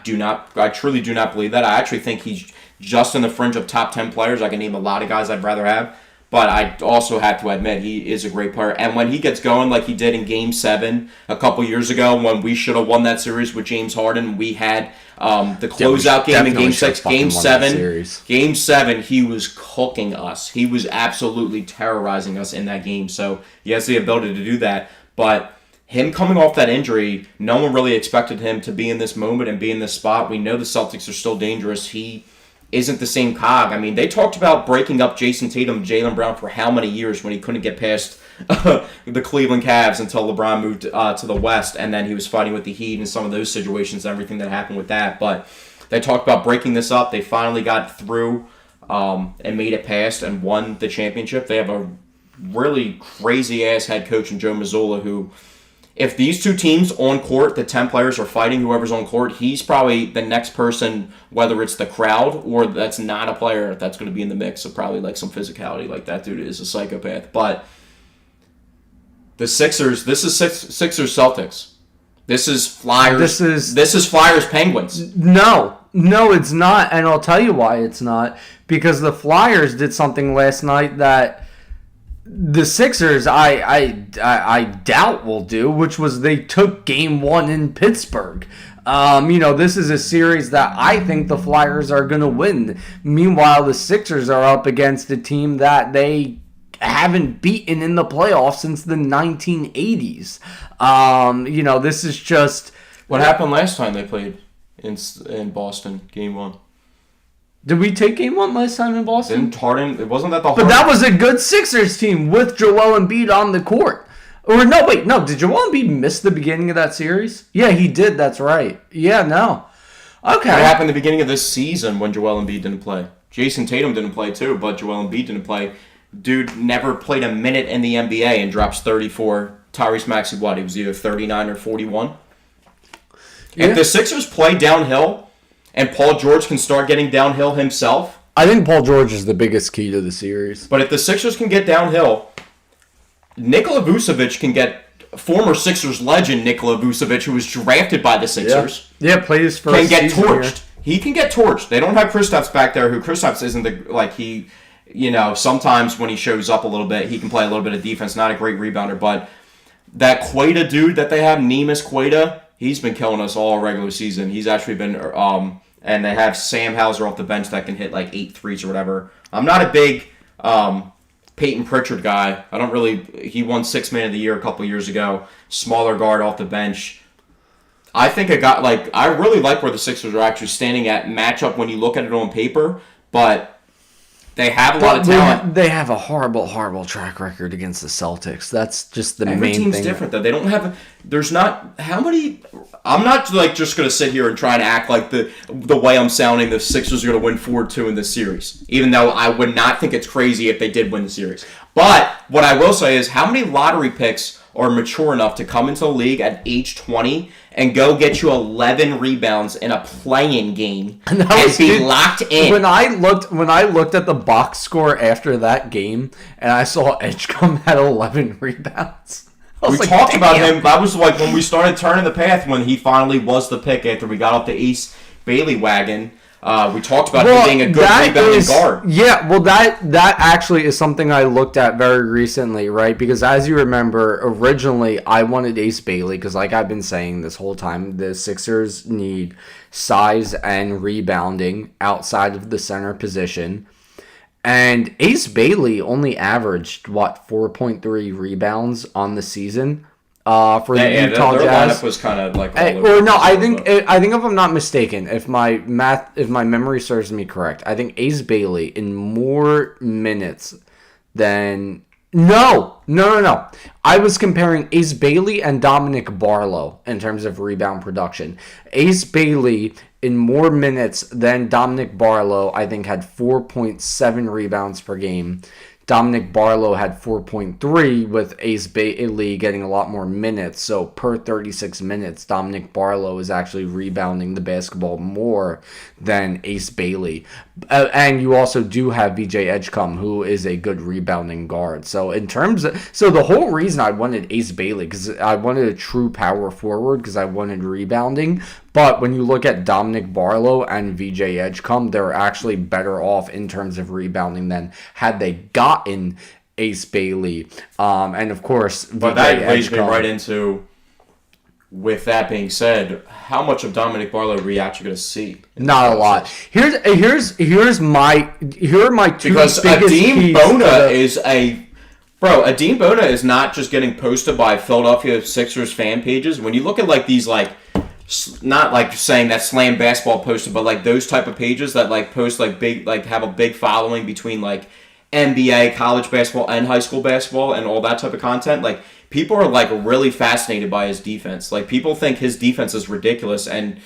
truly do not believe that. I actually think he's just in the fringe of top 10 players. I can name a lot of guys I'd rather have. But I also have to admit, he is a great player. And when he gets going like he did in Game 7 a couple years ago, when we should have won that series with James Harden, we had the closeout game in Game 6. Game 7, he was cooking us. He was absolutely terrorizing us in that game. So he has the ability to do that. But him coming off that injury, no one really expected him to be in this moment and be in this spot. We know the Celtics are still dangerous. He isn't the same cog. I mean, they talked about breaking up Jason Tatum, Jaylen Brown for how many years when he couldn't get past the Cleveland Cavs until LeBron moved to the West, and then he was fighting with the Heat and some of those situations and everything that happened with that. But they talked about breaking this up. They finally got through and made it past and won the championship. They have a really crazy-ass head coach in Joe Mazzulla, who... If these two teams on court, the 10 players are fighting whoever's on court, he's probably the next person, whether it's the crowd or that's not a player, that's going to be in the mix of probably like some physicality. Like, that dude is a psychopath. But the Sixers, this is Sixers Celtics. This is Flyers. This is Flyers Penguins. No, it's not, and I'll tell you why it's not. Because the Flyers did something last night that the Sixers, I doubt will do, which was they took Game 1 in Pittsburgh. You know, this is a series that I think the Flyers are going to win. Meanwhile, the Sixers are up against a team that they haven't beaten in the playoffs since the 1980s. You know, this is just... What happened last time they played in Boston, Game 1? Did we take Game 1 last time in Boston? It wasn't that the Harden... But that was a good Sixers team with Joel Embiid on the court. Or did Joel Embiid miss the beginning of that series? Yeah, he did, that's right. Yeah, no. Okay. What happened at the beginning of this season when Joel Embiid didn't play? Jason Tatum didn't play too, but Joel Embiid didn't play. Dude never played a minute in the NBA and drops 34. Tyrese Maxey, he was either 39 or 41. Yeah. If the Sixers play downhill... and Paul George can start getting downhill himself. I think Paul George is the biggest key to the series. But if the Sixers can get downhill, Nikola Vucevic can get former Sixers legend Nikola Vucevic, who was drafted by the Sixers. Yeah, plays for can get torched. He can get torched. They don't have Kristaps back there, who Kristaps isn't sometimes when he shows up a little bit, he can play a little bit of defense, not a great rebounder, but that Queta dude that they have, Neemias Queta, he's been killing us all regular season. He's actually been, and they have Sam Hauser off the bench that can hit like 8 threes or whatever. I'm not a big Peyton Pritchard guy. He won 6th Man of the Year a couple years ago. Smaller guard off the bench. I think I really like where the Sixers are actually standing at matchup when you look at it on paper, but they have a lot of talent. They have a horrible, horrible track record against the Celtics. That's just the main thing. Every team's different, though. They don't have... There's not... How many... I'm not, just going to sit here and try to act like the way I'm sounding, the Sixers are going to win 4-2 in this series. Even though I would not think it's crazy if they did win the series. But what I will say is, how many lottery picks are mature enough to come into the league at age 20 and go get you 11 rebounds in a play-in game and be locked in? When I looked at the box score after that game and I saw Edgecombe had 11 rebounds. We talked about him. That was like when we started turning the path when he finally was the pick after we got off the Ace Bailey wagon. We talked about him being a good rebounding guard. Yeah, well, that actually is something I looked at very recently, right? Because as you remember, originally I wanted Ace Bailey because, like I've been saying this whole time, the Sixers need size and rebounding outside of the center position. And Ace Bailey only averaged, 4.3 rebounds on the season. For the Utah Jazz. Lineup was kind of like I think if I'm not mistaken, if my memory serves me correct, I think Ace Bailey in more minutes than No. I was comparing Ace Bailey and Dominic Barlow in terms of rebound production. Ace Bailey, in more minutes than Dominic Barlow, I think had 4.7 rebounds per game. Dominic Barlow had 4.3, with Ace Bailey getting a lot more minutes. So per 36 minutes, Dominic Barlow is actually rebounding the basketball more than Ace Bailey. And you also do have VJ Edgecombe, who is a good rebounding guard. So the whole reason I wanted Ace Bailey, because I wanted a true power forward, because I wanted rebounding. But when you look at Dominic Barlow and VJ Edgecombe, they're actually better off in terms of rebounding than had they gotten Ace Bailey. And of course, but that leads me right into, with that being said, how much of Dominic Barlow are we actually going to see? Not a lot. Here are my two because biggest Adem Bona is Adem Bona is not just getting posted by Philadelphia Sixers fan pages. When you look at like these not like saying that Slam Basketball posted, but like those type of pages that like post like big, like have a big following between like NBA, college basketball, and high school basketball, and all that type of content. Like people are like really fascinated by his defense. Like people think his defense is ridiculous, and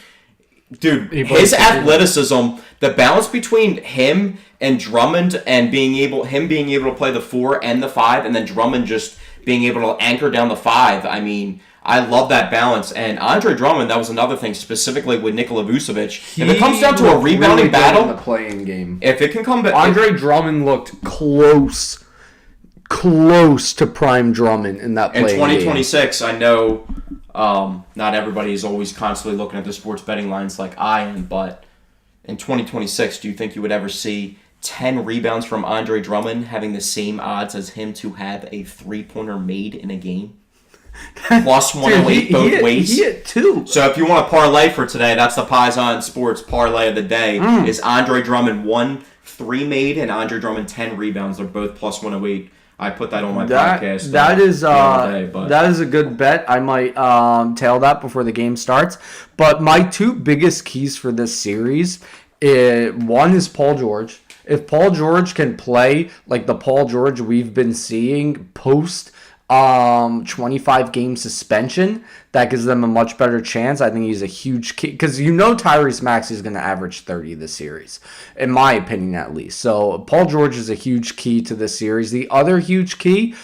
dude, his athleticism, the balance between him and Drummond, and being able to play the 4 and the 5, and then Drummond just being able to anchor down the 5. I mean, I love that balance. And Andre Drummond, that was another thing, specifically with Nikola Vucevic. If it comes down to a rebounding battle, in the playing game, if it can come back, Andre Drummond looked close to prime Drummond in that playing game. In 2026, I know not everybody is always constantly looking at the sports betting lines like I am, but in 2026, do you think you would ever see 10 rebounds from Andre Drummond having the same odds as him to have a 3-pointer made in a game? Plus 108 both ways. He hit 2. So if you want a parlay for today, that's the Paisan Sports parlay of the day. Is Andre Drummond 3 made and Andre Drummond 10 rebounds. They're both plus 108. I put that on my podcast. That is a good bet. I might tail that before the game starts. But my two biggest keys for this series, one is Paul George. If Paul George can play like the Paul George we've been seeing post 25 game suspension, that gives them a much better chance. I think he's a huge key, because Tyrese Maxey is going to average 30 this series, in my opinion at least. So Paul George is a huge key to this series. The other huge key,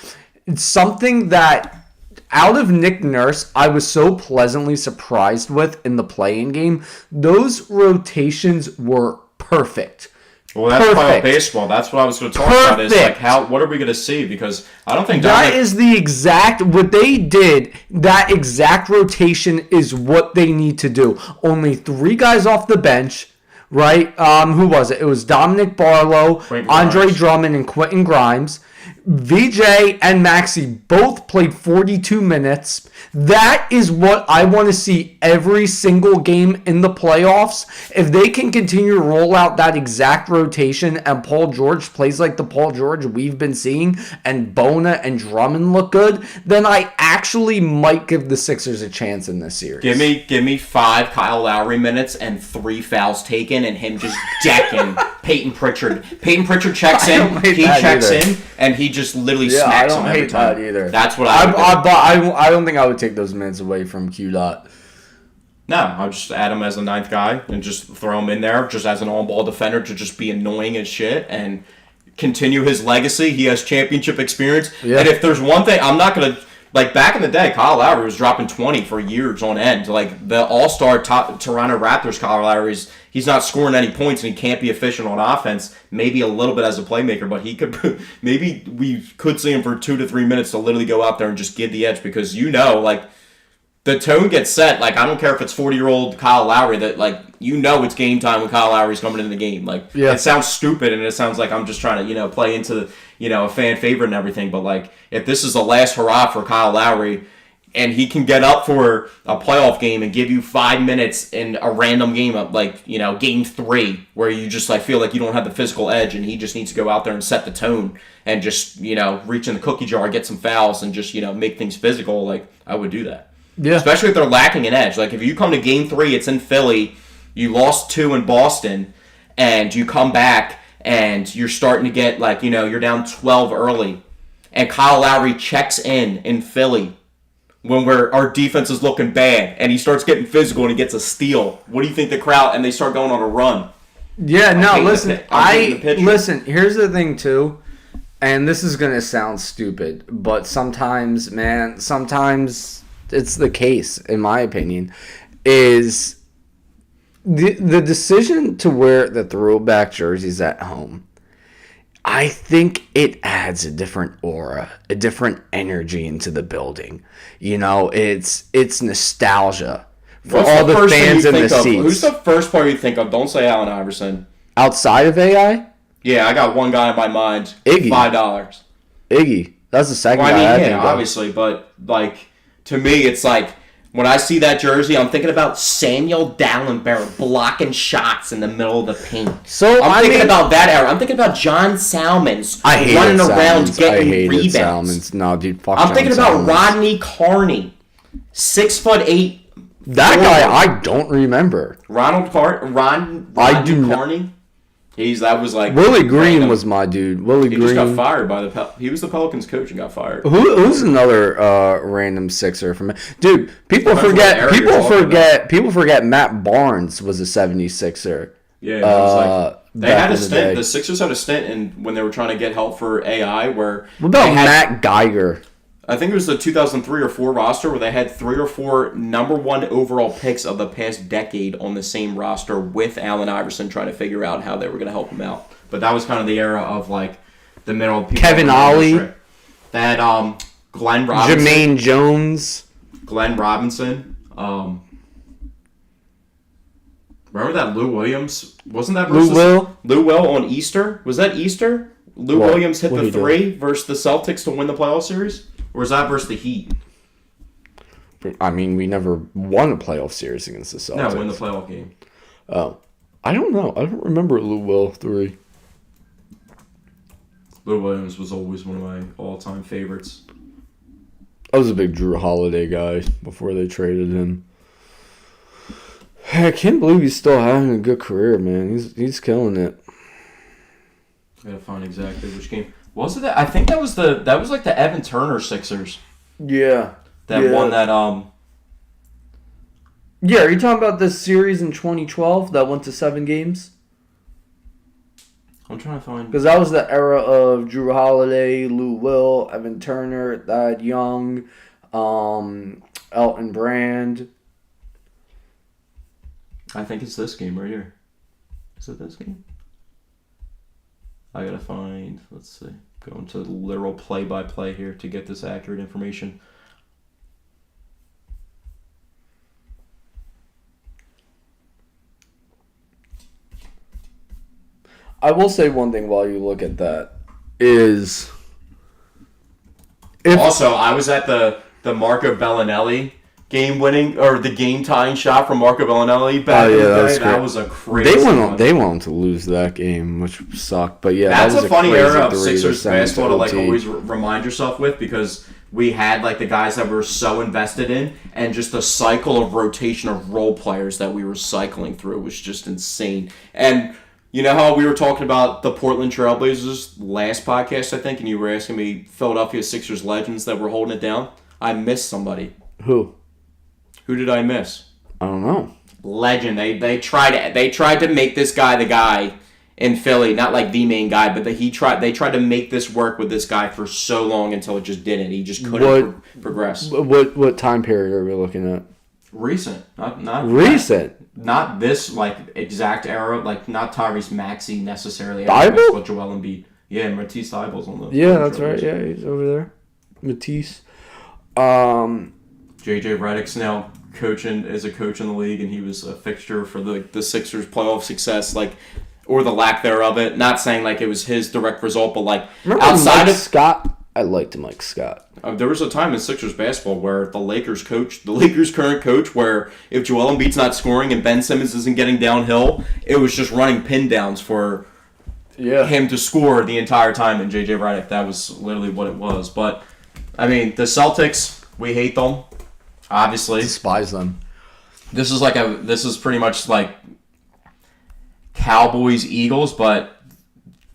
it's something that out of Nick Nurse, I was so pleasantly surprised with in the play-in game. Those rotations were perfect. Well, that's playoff baseball. That's what I was going to talk about. Is like what are we going to see? Because I don't think that is the exact what they did. That exact rotation is what they need to do. Only 3 guys off the bench, right? Who was it? It was Dominic Barlow, Andre Drummond, and Quentin Grimes. VJ and Maxey both played 42 minutes. That is what I want to see every single game in the playoffs. If they can continue to roll out that exact rotation and Paul George plays like the Paul George we've been seeing, and Bona and Drummond look good, then I actually might give the Sixers a chance in this series. Give me 5 Kyle Lowry minutes and 3 fouls taken and him just decking Peyton Pritchard. Peyton Pritchard checks in, he checks in, and he just literally smacks him every time. I don't hate that either. That's what I don't think I would take those minutes away from Q-Dot. No, I'll just add him as a 9th guy and just throw him in there just as an on-ball defender to just be annoying as shit and continue his legacy. He has championship experience. Yeah. And if there's one thing, I'm not going to... Like, back in the day, Kyle Lowry was dropping 20 for years on end. Like, the all-star Toronto Raptors Kyle Lowry, he's not scoring any points and he can't be efficient on offense. Maybe a little bit as a playmaker, but he could... Maybe we could see him for 2 to 3 minutes to literally go out there and just give the edge because the tone gets set. Like, I don't care if it's 40-year-old Kyle Lowry that, it's game time when Kyle Lowry's coming into the game. It sounds stupid and it sounds like I'm just trying to, play into a fan favorite and everything. But, if this is the last hurrah for Kyle Lowry and he can get up for a playoff game and give you 5 minutes in a random game of, game 3 where you just, feel like you don't have the physical edge and he just needs to go out there and set the tone and just, reach in the cookie jar, get some fouls and just, make things physical, I would do that. Yeah. Especially if they're lacking an edge. If you come to game 3, it's in Philly, you lost 2 in Boston, and you come back and you're starting to get, you're down 12 early, and Kyle Lowry checks in Philly when our defense is looking bad, and he starts getting physical and he gets a steal, what do you think the crowd, and they start going on a run? Yeah, no, listen, listen, here's the thing, too, and this is going to sound stupid, but sometimes it's the case, in my opinion, is the decision to wear the throwback jerseys at home. I think it adds a different aura, a different energy into the building. You know, it's nostalgia for all the fans in the seats. Who's the first player you think of? Don't say Allen Iverson. Outside of AI? Yeah, I got one guy in my mind. Iggy. $5. Iggy. That's the second guy. I mean, yeah, obviously, but like to me, it's like when I see that jersey, I'm thinking about Samuel Dallenberg blocking shots in the middle of the paint. So I'm thinking about that era. I'm thinking about John Salmons running around getting rebounds. Salmons. No, dude, fuck I'm thinking about Rodney Carney, 6'8". That guy, I don't remember. Rodney Carney. That was like Willie Green was my dude. Willie Green. He just got fired by he was the Pelicans coach and got fired. Who's another random Sixer from? Dude, people forget Matt Barnes was a 76er. Yeah, it was like they had a stint. The Sixers had a stint, and when they were trying to get help for AI, where what about Matt Geiger? I think it was the 2003 or 4 roster where they had 3 or 4 number 1 overall picks of the past decade on the same roster with Allen Iverson trying to figure out how they were going to help him out. But that was kind of the era of like the middle people. Kevin Ollie. That Glenn Robinson. Jermaine Jones. Glenn Robinson. Remember that Lou Williams? Wasn't that versus Lou Will on Easter? Was that Easter? Williams hit the 3 versus the Celtics to win the playoff series? Or is that versus the Heat? I mean, we never won a playoff series against the Celtics. No, win the playoff game. Oh. I don't know. I don't remember Lou Will 3. Lou Williams was always one of my all-time favorites. I was a big Drew Holiday guy before they traded him. I can't believe he's still having a good career, man. He's killing it. I gotta find exactly which game. Was it that? I think that was like the Evan Turner Sixers. Yeah. That won that Yeah, are you talking about this series in 2012 that went to 7 games? I'm trying to find because that was the era of Drew Holiday, Lou Will, Evan Turner, Thad Young, Elton Brand. I think it's this game right here. Is it this game? I gotta find, let's see, go into the literal play-by-play here to get this accurate information. I will say one thing while you look at that is... Also, I was at the Marco Bellinelli game-winning, or the game-tying shot from Marco Bellinelli back in the day. That was a crazy They went on to lose that game, which sucked. But yeah, that's that was a funny era of Sixers basketball to like always remind yourself with, because we had like the guys that we were so invested in, and just the cycle of rotation of role players that we were cycling through was just insane. And you know how we were talking about the Portland Trailblazers last podcast, I think, and you were asking me Philadelphia Sixers legends that were holding it down? I missed somebody. Who? Who did I miss? I don't know. Legend. They tried to make this guy the guy in Philly, not like the main guy, but they tried to make this work with this guy for so long until it just didn't. He just couldn't progress. What time period are we looking at? Recent, not recent. Not this like exact era, like not Tyrese Maxey necessarily. Thibault? But Joel Embiid. Yeah, Matisse Thybulle's on the. Yeah, that's right. Yeah, he's over there. Matisse. JJ Redick's now is a coach in the league, and he was a fixture for the Sixers' playoff success, like, or the lack thereof. It. Not saying like it was his direct result, but like remember outside of Scott. I liked Mike Scott. There was a time in Sixers basketball where the Lakers current coach, where if Joel Embiid's not scoring and Ben Simmons isn't getting downhill, it was just running pin downs for him to score the entire time. And JJ Redick, that was literally what it was. But I mean, the Celtics, we hate them. Obviously, despise them. This is pretty much like Cowboys Eagles, but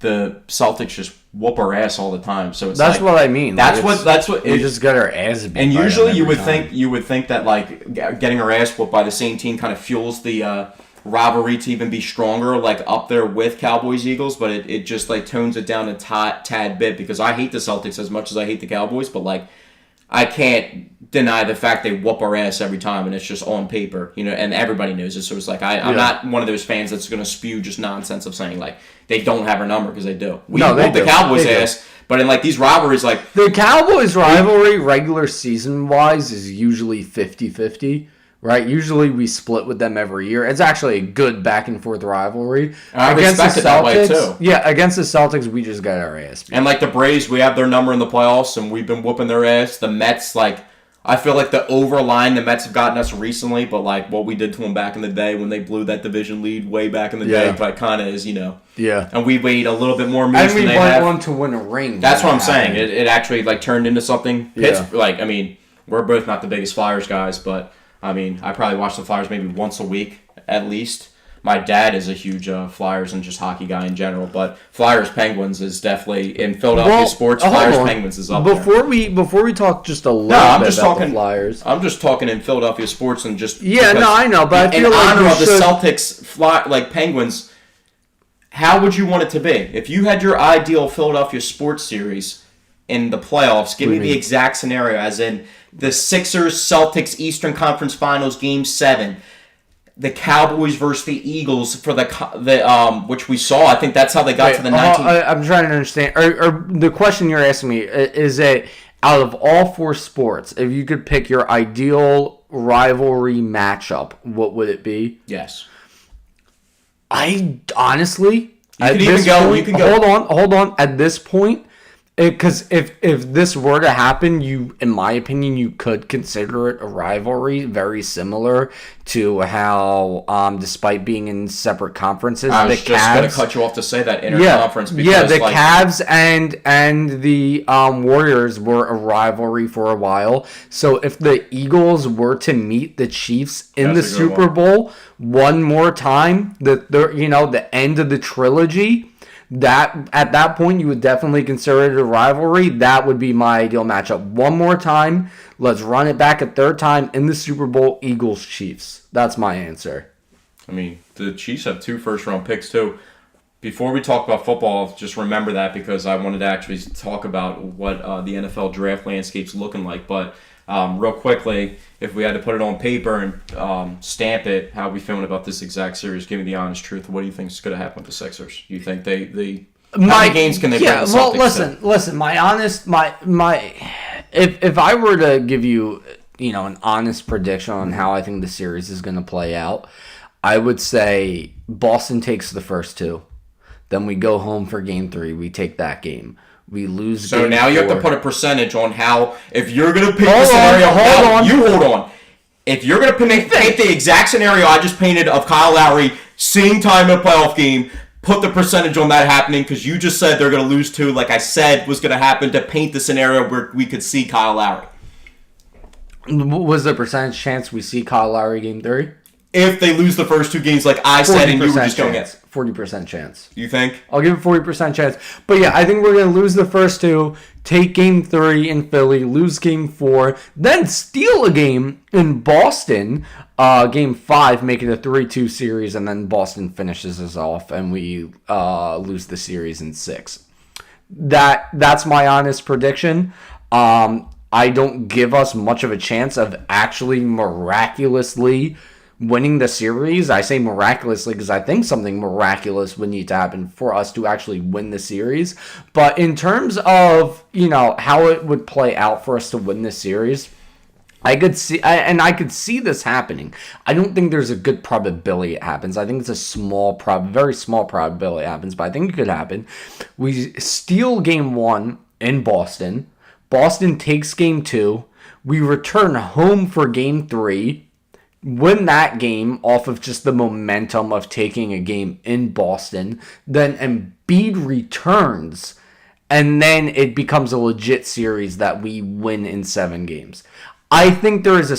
the Celtics just whoop our ass all the time. So it's that's what I mean. That's what we just got our ass beat. And usually you would think that like getting our ass whooped by the same team kind of fuels the rivalry to even be stronger, like up there with Cowboys Eagles, but it just like tones it down a tad bit, because I hate the Celtics as much as I hate the Cowboys, but like I can't deny the fact they whoop our ass every time, and it's just on paper, and everybody knows it. So it's like I'm not one of those fans that's going to spew just nonsense of saying like they don't have our number, because they do. We whoop the Cowboys' ass, but in like these rivalries, like the Cowboys rivalry, regular season wise, is usually 50-50. Right, usually we split with them every year. It's actually a good back and forth rivalry. I respect it that way too. Yeah, against the Celtics, we just got our ass beat. And like the Braves, we have their number in the playoffs, and we've been whooping their ass. The Mets, like I feel like the overline the Mets have gotten us recently, but like what we did to them back in the day when they blew that division lead way back in the day, but kind of is Yeah. And we weighed a little bit more moves than they have. And we went on to win a ring. That's what I'm saying. It actually like turned into something. Like I mean, we're both not the biggest Flyers guys, but. I mean, I probably watch the Flyers maybe once a week at least. My dad is a huge Flyers and just hockey guy in general, but Flyers-Penguins is definitely in Philadelphia sports. Flyers-Penguins is up there. Before we talk just a little bit about the Flyers. I'm just talking in Philadelphia sports and just I know, but I feel in like honor of the Celtics, Penguins. How would you want it to be if you had your ideal Philadelphia sports series in the playoffs? Give me the exact scenario, as in. The Sixers-Celtics Eastern Conference Finals Game 7. The Cowboys versus the Eagles for the which we saw. I think that's how they got to the 19th. I'm trying to understand. Or the question you're asking me is that out of all four sports, if you could pick your ideal rivalry matchup, what would it be? Yes. I honestly, you can go. Hold on. At this point. Because if this were to happen, in my opinion, you could consider it a rivalry, very similar to how, despite being in separate conferences, I was just going to cut you off to say that interconference. Because, Cavs and the Warriors were a rivalry for a while. So if the Eagles were to meet the Chiefs in the Super Bowl one more time, the end of the trilogy. That at that point you would definitely consider it a rivalry. That would be my ideal matchup. One more time, let's run it back a third time in the Super Bowl. Eagles Chiefs. That's my answer. I mean, the Chiefs have 2 first-round picks too. Before we talk about football, just remember that, because I wanted to actually talk about what the NFL draft landscape's looking like. But real quickly, if we had to put it on paper and stamp it, how are we feeling about this exact series? Give me the honest truth. What do you think is going to happen with the Sixers? You think how many games can they bring the Celtics listen. If I were to give you, an honest prediction on how I think the series is going to play out, I would say Boston takes the first 2. Then we go home for game 3. We take that game. We lose. So now you have to put a percentage on how, if you're going to pick the scenario. Hold on. If you're going to paint the exact scenario I just painted of Kyle Lowry seeing time in a playoff game, put the percentage on that happening, because you just said they're going to lose 2, like I said was going to happen, to paint the scenario where we could see Kyle Lowry. Was the percentage chance we see Kyle Lowry game 3? If they lose the first 2 games, like I said, and you were just going against 40% chance. You think? I'll give it 40% chance. But yeah, I think we're going to lose the first 2, take game 3 in Philly, lose game 4, then steal a game in Boston, game 5, make it a 3-2 series, and then Boston finishes us off, and we lose the series in 6. That's my honest prediction. I don't give us much of a chance of actually miraculously winning the series. I say miraculously because I think something miraculous would need to happen for us to actually win the series. But in terms of, how it would play out for us to win the series, I could see this happening. I don't think there's a good probability it happens. I think it's a very small probability it happens, but I think it could happen. We steal game 1 in Boston. Boston takes game 2. We return home for game 3. Win that game off of just the momentum of taking a game in Boston. Then Embiid returns, and then it becomes a legit series that we win in 7 games. I think there's a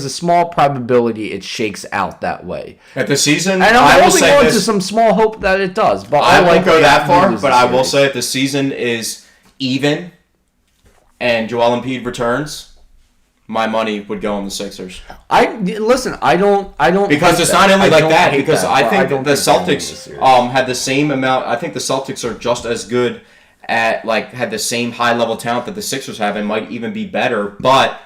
small probability it shakes out that way. At the season, and I'm holding on to some small hope that it does. But I won't go that far, but I will say if the season is even and Joel Embiid returns, my money would go on the Sixers. I don't because it's not only like that. Because I think the Celtics had the same amount. I think the Celtics are just as good at had the same high level talent that the Sixers have, and might even be better. But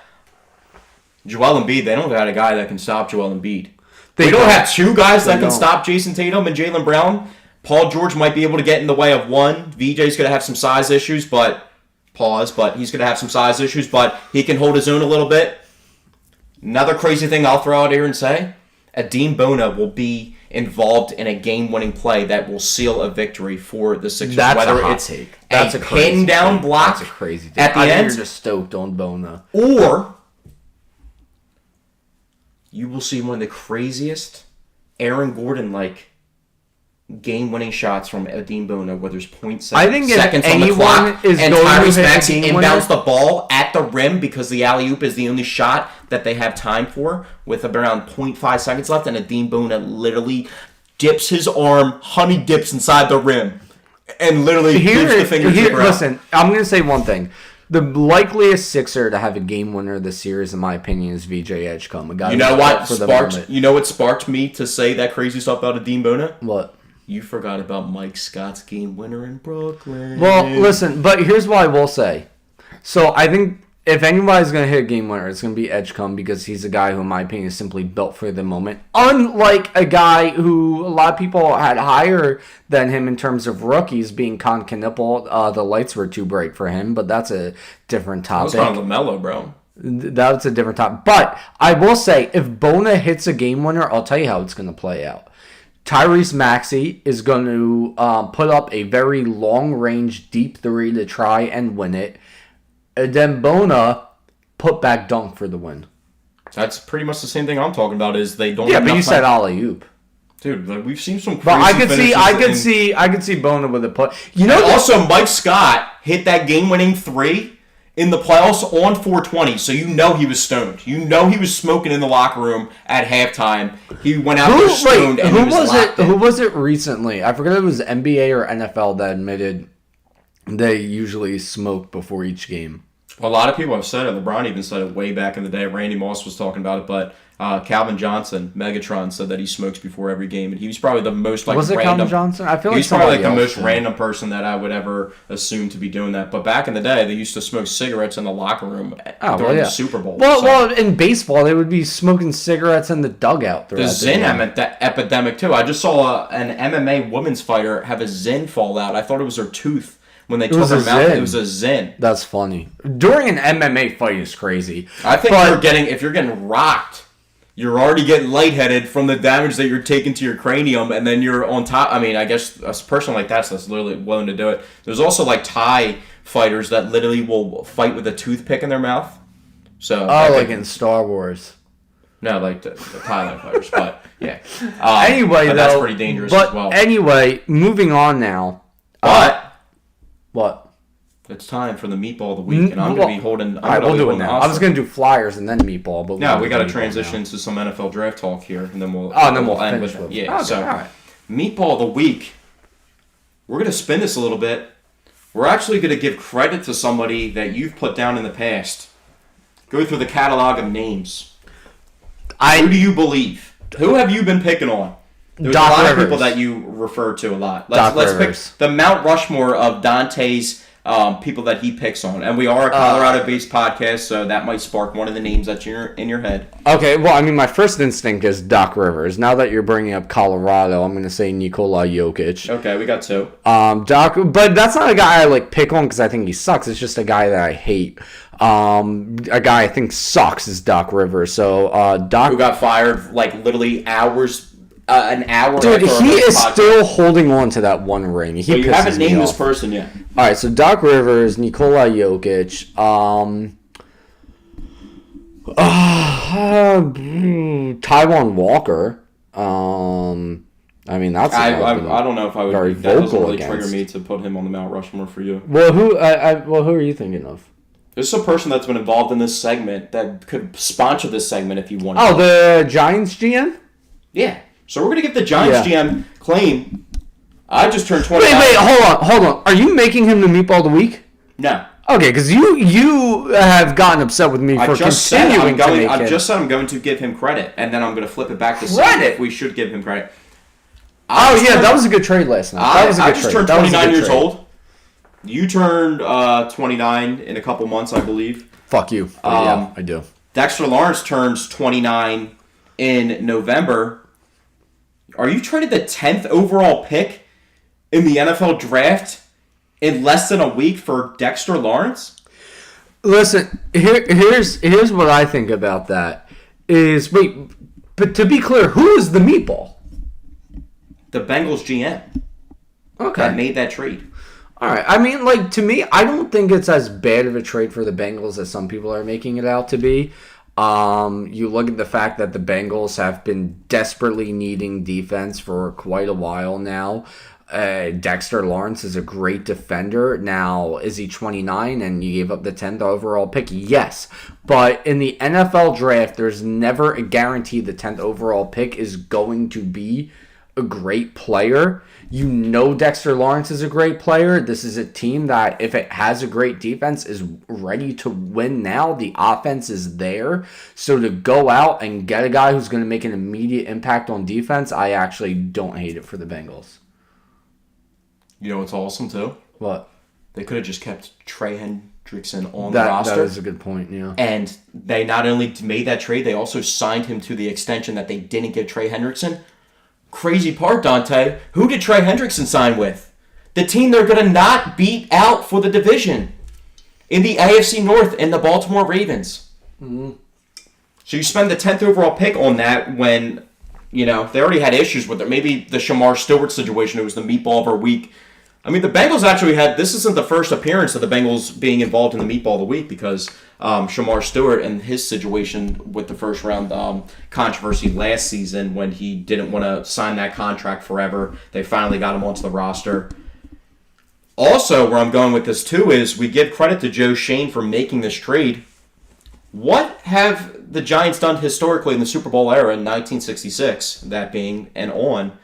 Joel Embiid, they don't have a guy that can stop Joel Embiid. They don't have two guys that can stop Jason Tatum and Jaylen Brown. Paul George might be able to get in the way of one. VJ's going to have some size issues, but he's going to have some size issues, but he can hold his own a little bit. Another crazy thing I'll throw out here and say, Adem Bona will be involved in a game-winning play that will seal a victory for the Sixers. That's whether a hot it's take. That's a crazy down block. That's a crazy take. At the end, you're just stoked on Bona. Or you will see one of the craziest Aaron Gordon-like game-winning shots from Adem Bona, where there's 0.7 seconds on the clock, and Tyrese Maxey inbounds the ball at the rim because the alley-oop is the only shot that they have time for, with around 0.5 seconds left, and Adem Bona literally dips his arm, honey dips inside the rim, and literally gives the finger to the ground. Listen, I'm going to say one thing. The likeliest Sixer to have a game winner this series, in my opinion, is VJ Edgecombe. A guy you know what sparked me to say that crazy stuff about Adem Bona? What? You forgot about Mike Scott's game winner in Brooklyn. Well, listen, but here's what I will say. So I think if anybody's going to hit a game winner, it's going to be Edgecombe, because he's a guy who, in my opinion, is simply built for the moment. Unlike a guy who a lot of people had higher than him in terms of rookies, being Con Knipple. The lights were too bright for him, but that's a different topic. That was on LaMelo, bro. That's a different topic. But I will say, if Bona hits a game winner, I'll tell you how it's going to play out. Tyrese Maxey is going to put up a very long-range, deep three to try and win it. And then Bona put back dunk for the win. That's pretty much the same thing I'm talking about. Is they don't. Yeah, but you said alley-oop. Dude, like, we've seen some crazy but I could see Bona with a put. Also, Mike Scott hit that game-winning three in the playoffs on 420, so you know he was stoned. You know he was smoking in the locker room at halftime. He went out there stoned, and he was locked in. Who was it recently? I forget if it was NBA or NFL that admitted they usually smoke before each game. Well, a lot of people have said it. LeBron even said it way back in the day. Randy Moss was talking about it, but Calvin Johnson, Megatron, said that he smokes before every game, and he was probably the most was it random. Calvin Johnson? I feel like he's probably the most random person that I would ever assume to be doing that. But back in the day, they used to smoke cigarettes in the locker room during the Super Bowl. Well, in baseball, they would be smoking cigarettes in the dugout. The Zyn epidemic too. I just saw an MMA women's fighter have a Zyn fall out. I thought it was her tooth. When they took her mouth, it was a Zyn. That's funny. During an MMA fight is crazy. I think if you're getting rocked, you're already getting lightheaded from the damage that you're taking to your cranium, and then you're on top. I mean, I guess a person like that's literally willing to do it. There's also like Thai fighters that literally will fight with a toothpick in their mouth. So like in Star Wars. No, like the Thailand fighters, but yeah. Anyway, that's pretty dangerous as well. Anyway, moving on now. What? It's time for the meatball of the week, and I'm going to be holding. We'll do it now. I was going to do Flyers and then meatball, but we got to transition to some NFL draft talk here, and then we'll end with it. Yeah. Okay, all right. Meatball of the week. We're going to spin this a little bit. We're actually going to give credit to somebody that you've put down in the past. Go through the catalog of names. Who do you believe? Who have you been picking on? There's a lot of people that you refer to a lot. Let's pick the Mount Rushmore of Dante's people that he picks on. And we are a Colorado-based podcast, so that might spark one of the names that's in your head. Okay, well, I mean, my first instinct is Doc Rivers. Now that you're bringing up Colorado, I'm going to say Nikola Jokic. Okay, we got two. But that's not a guy I pick on because I think he sucks. It's just a guy that I hate. A guy I think sucks is Doc Rivers. So Doc, who got fired literally an hour. Dude, he is still holding on to that one ring. You haven't named this person yet. All right, so Doc Rivers, Nikola Jokic, Taiwan Walker. I mean, that's. I don't know if I would. Very that doesn't really trigger me to put him on the Mount Rushmore for you. Well, who are you thinking of? There's a person that's been involved in this segment that could sponsor this segment if you want. Oh, the Giants GM? Yeah. So we're going to get the Giants GM claim. I just turned 29. Wait, hold on. Are you making him the meatball of the week? No. Okay, because you have gotten upset with me for continuing to make him. I just said I'm going to give him credit, and then I'm going to flip it back to say if we should give him credit. That was a good trade last night. I just turned 29 years old. You turned 29 in a couple months, I believe. Fuck you. Yeah, I do. Dexter Lawrence turns 29 in November. Are you trading the 10th overall pick in the NFL draft in less than a week for Dexter Lawrence? Listen, here's what I think about that. But to be clear, who is the meatball? The Bengals GM. Okay. That made that trade. All right. I mean, to me, I don't think it's as bad of a trade for the Bengals as some people are making it out to be. You look at the fact that the Bengals have been desperately needing defense for quite a while now. Dexter Lawrence is a great defender. Now, is he 29 and you gave up the 10th overall pick? Yes. But in the NFL draft, there's never a guarantee the 10th overall pick is going to be a great player. You know Dexter Lawrence is a great player. This is a team that, if it has a great defense, is ready to win now. The offense is there. So to go out and get a guy who's going to make an immediate impact on defense, I actually don't hate it for the Bengals. You know what's awesome, too? What? They could have just kept Trey Hendrickson on the roster. That is a good point, yeah. And they not only made that trade, they also signed him to the extension that they didn't give Trey Hendrickson. Crazy part, Dante, who did Trey Hendrickson sign with? The team they're going to not beat out for the division in the AFC North in the Baltimore Ravens. Mm-hmm. So you spend the 10th overall pick on that when, they already had issues with it. Maybe the Shamar Stewart situation, it was the meatball of our week. I mean, the Bengals actually this isn't the first appearance of the Bengals being involved in the meatball of the week because Shamar Stewart and his situation with the first round controversy last season when he didn't want to sign that contract forever. They finally got him onto the roster. Also, where I'm going with this too is we give credit to Joe Shane for making this trade. What have the Giants done historically in the Super Bowl era in 1966, that being and on,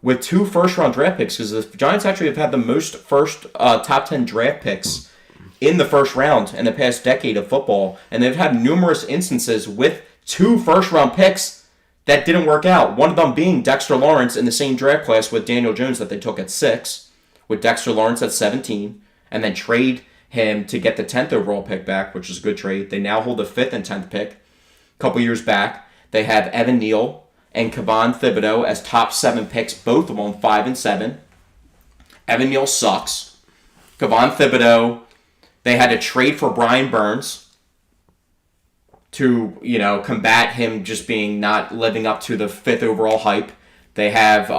with 2 first-round draft picks? Because the Giants actually have had the most top 10 draft picks in the first round in the past decade of football. And they've had numerous instances with 2 first-round picks that didn't work out. One of them being Dexter Lawrence in the same draft class with Daniel Jones that they took at 6, with Dexter Lawrence at 17, and then trade him to get the 10th overall pick back, which is a good trade. They now hold the 5th and 10th pick. A couple years back, they have Evan Neal and Kayvon Thibodeau as top 7 picks, both of them 5 and 7. Evan Neal sucks. Kayvon Thibodeau, they had to trade for Brian Burns to, combat him just being not living up to the 5th overall hype. They have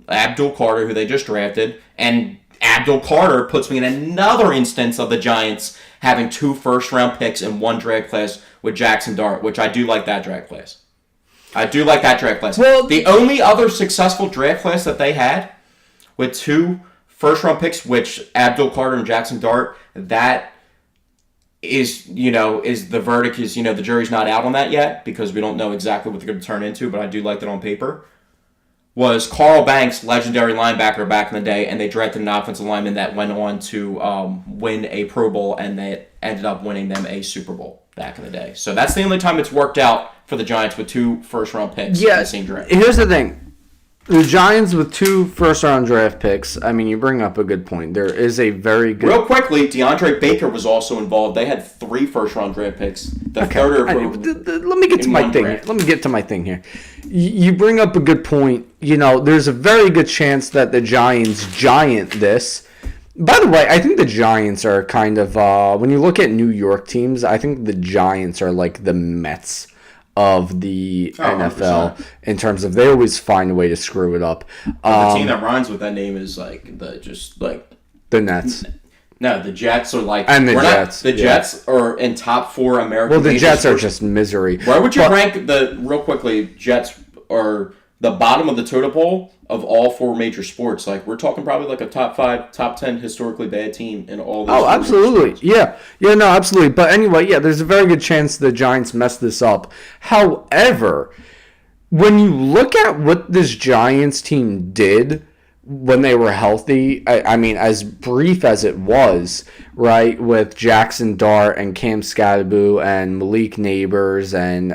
Abdul Carter, who they just drafted, and Abdul Carter puts me in another instance of the Giants having 2 first-round picks in 1 draft class with Jackson Dart, which I do like that draft class. Well, the only other successful draft class that they had with 2 first-round picks, which Abdul Carter and Jackson Dart, that is the verdict is, the jury's not out on that yet because we don't know exactly what they're going to turn into, but I do like that on paper, was Carl Banks, legendary linebacker back in the day, and they drafted an offensive lineman that went on to win a Pro Bowl, and they ended up winning them a Super Bowl back in the day. So that's the only time it's worked out for the Giants with 2 first-round picks in the same draft. Here's the thing. The Giants with 2 first-round draft picks, I mean, you bring up a good point. There is a very good... Real quickly, DeAndre Baker was also involved. They had 3 first-round draft picks. Let me get to my thing. Let me get to my thing here. You bring up a good point. There's a very good chance that the Giants giant this. By the way, I think the Giants are kind of... when you look at New York teams, I think the Giants are like the Mets of the NFL 100%. In terms of they always find a way to screw it up. The team that rhymes with that name is the Nets. No, the Jets are Jets. The Jets are in top 4 American. Well, the Jets are just misery. Where would you rank real quickly? Jets are the bottom of the totem pole of all four major sports. Like, we're talking probably like a top 5, top 10 historically bad team in all those. Oh, absolutely. Yeah, no, absolutely. But anyway, yeah, there's a very good chance the Giants mess this up. However, when you look at what this Giants team did when they were healthy, I mean, as brief as it was, right, with Jackson Dart and Cam Scadaboo and Malik Neighbors and,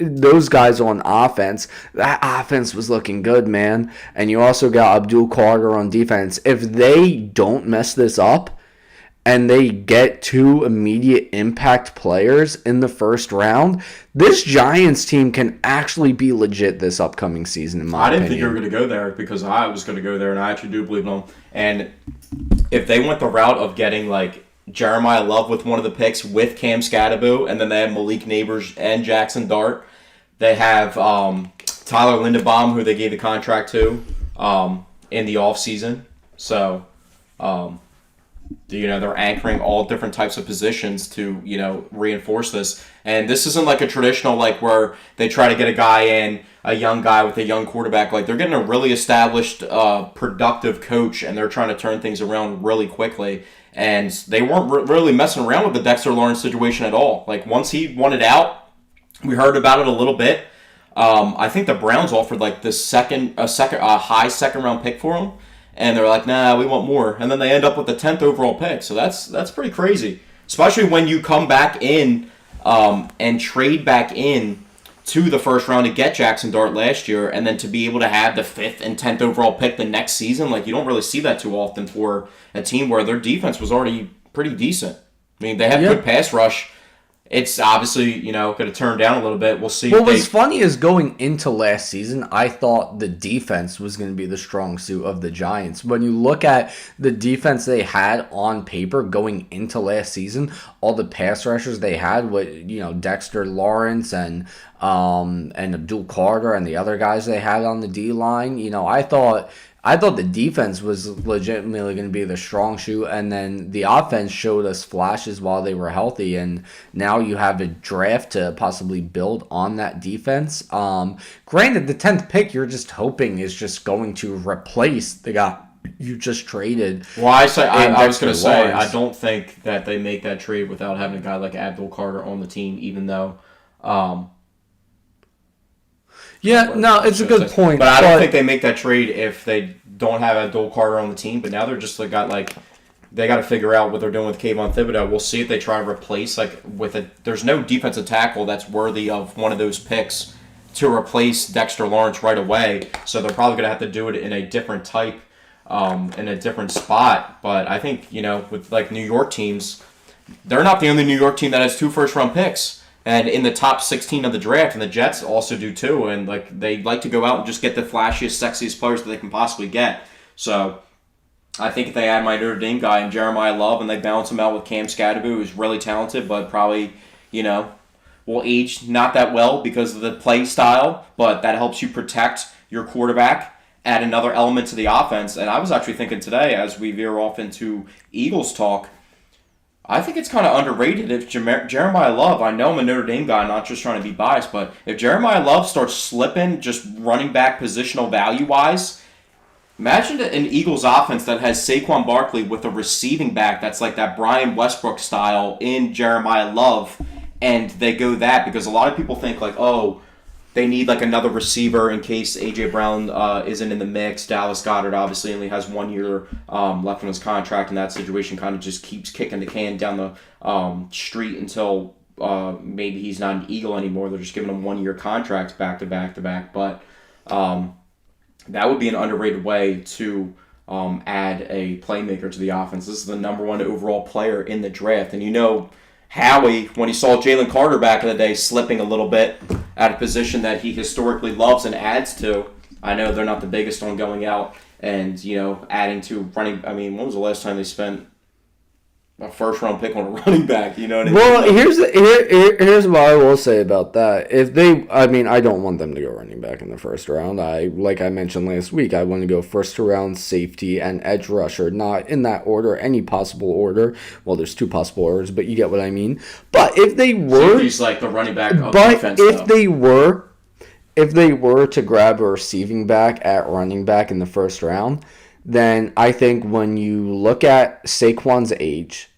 those guys on offense, that offense was looking good, man. And you also got Abdul Carter on defense. If they don't mess this up, and they get 2 immediate impact players in the first round, this Giants team can actually be legit this upcoming season, in my opinion. I didn't think you were going to go there because I was going to go there, and I actually do believe in them. And if they went the route of getting, like, Jeremiah Love with one of the picks with Cam Scadaboo, and then they have Malik Neighbors and Jackson Dart, they have Tyler Linderbaum, who they gave the contract to in the offseason. So, they're anchoring all different types of positions to, reinforce this. And this isn't like a traditional, like, where they try to get a young guy with a young quarterback. Like, they're getting a really established, productive coach, and they're trying to turn things around really quickly. And they weren't really messing around with the Dexter Lawrence situation at all. Like, once he wanted out, we heard about it a little bit. I think the Browns offered, like, a high second-round pick for him. And they're like, nah, we want more. And then they end up with the 10th overall pick. So that's pretty crazy. Especially when you come back in and trade back in to the first round to get Jackson Dart last year. And then to be able to have the 5th and 10th overall pick the next season. Like, you don't really see that too often for a team where their defense was already pretty decent. I mean, they have good pass rush. It's obviously, going to turn down a little bit. We'll see. What was funny is going into last season, I thought the defense was going to be the strong suit of the Giants. When you look at the defense they had on paper going into last season, all the pass rushers they had with, Dexter Lawrence and Abdul Carter and the other guys they had on the D-line, I thought the defense was legitimately going to be the strong suit, and then the offense showed us flashes while they were healthy, and now you have a draft to possibly build on that defense. Granted, the 10th pick you're just hoping is just going to replace the guy you just traded. Well, I was going to say, I don't think that they make that trade without having a guy like Abdul Carter on the team, even though... it's a good point. But I don't think they make that trade if they don't have Abdul Carter on the team. But now they're just they got to figure out what they're doing with Kayvon Thibodeau. We'll see if they try to replace there's no defensive tackle that's worthy of one of those picks to replace Dexter Lawrence right away. So they're probably going to have to do it in a different type, in a different spot. But I think, with like New York teams, they're not the only New York team that has 2 first-round picks. And in the top 16 of the draft, and the Jets also do too, and they like to go out and just get the flashiest, sexiest players that they can possibly get. So I think if they add my Notre Dame guy and Jeremiah Love, and they balance him out with Cam Scadaboo, who's really talented, but probably, will age not that well because of the play style, but that helps you protect your quarterback, add another element to the offense. And I was actually thinking today, as we veer off into Eagles talk, I think it's kind of underrated if Jeremiah Love, I know I'm a Notre Dame guy, not just trying to be biased, but if Jeremiah Love starts slipping just running back positional value-wise, imagine an Eagles offense that has Saquon Barkley with a receiving back that's like that Brian Westbrook style in Jeremiah Love, and they go that because a lot of people think they need like another receiver in case A.J. Brown isn't in the mix. Dallas Goedert obviously only has 1 year left on his contract, and that situation kind of just keeps kicking the can down the street until maybe he's not an Eagle anymore. They're just giving him 1 year contracts back to back to back. But that would be an underrated way to add a playmaker to the offense. This is the number 1 overall player in the draft, and Howie, when he saw Jalen Carter back in the day slipping a little bit at a position that he historically loves and adds to, I know they're not the biggest on going out and, adding to running. I mean, when was the last time they spent a first-round pick on a running back? You know what I mean? Well, here's what I will say about that. I don't want them to go running back in the first round. Like I mentioned last week, I want to go first-round safety and edge rusher, not in that order, any possible order. Well, there's 2 possible orders, but you get what I mean. But if they were... Safety's like the running back of defense, if they were if they were to grab a receiving back at running back in the first round, then I think when you look at Saquon's age,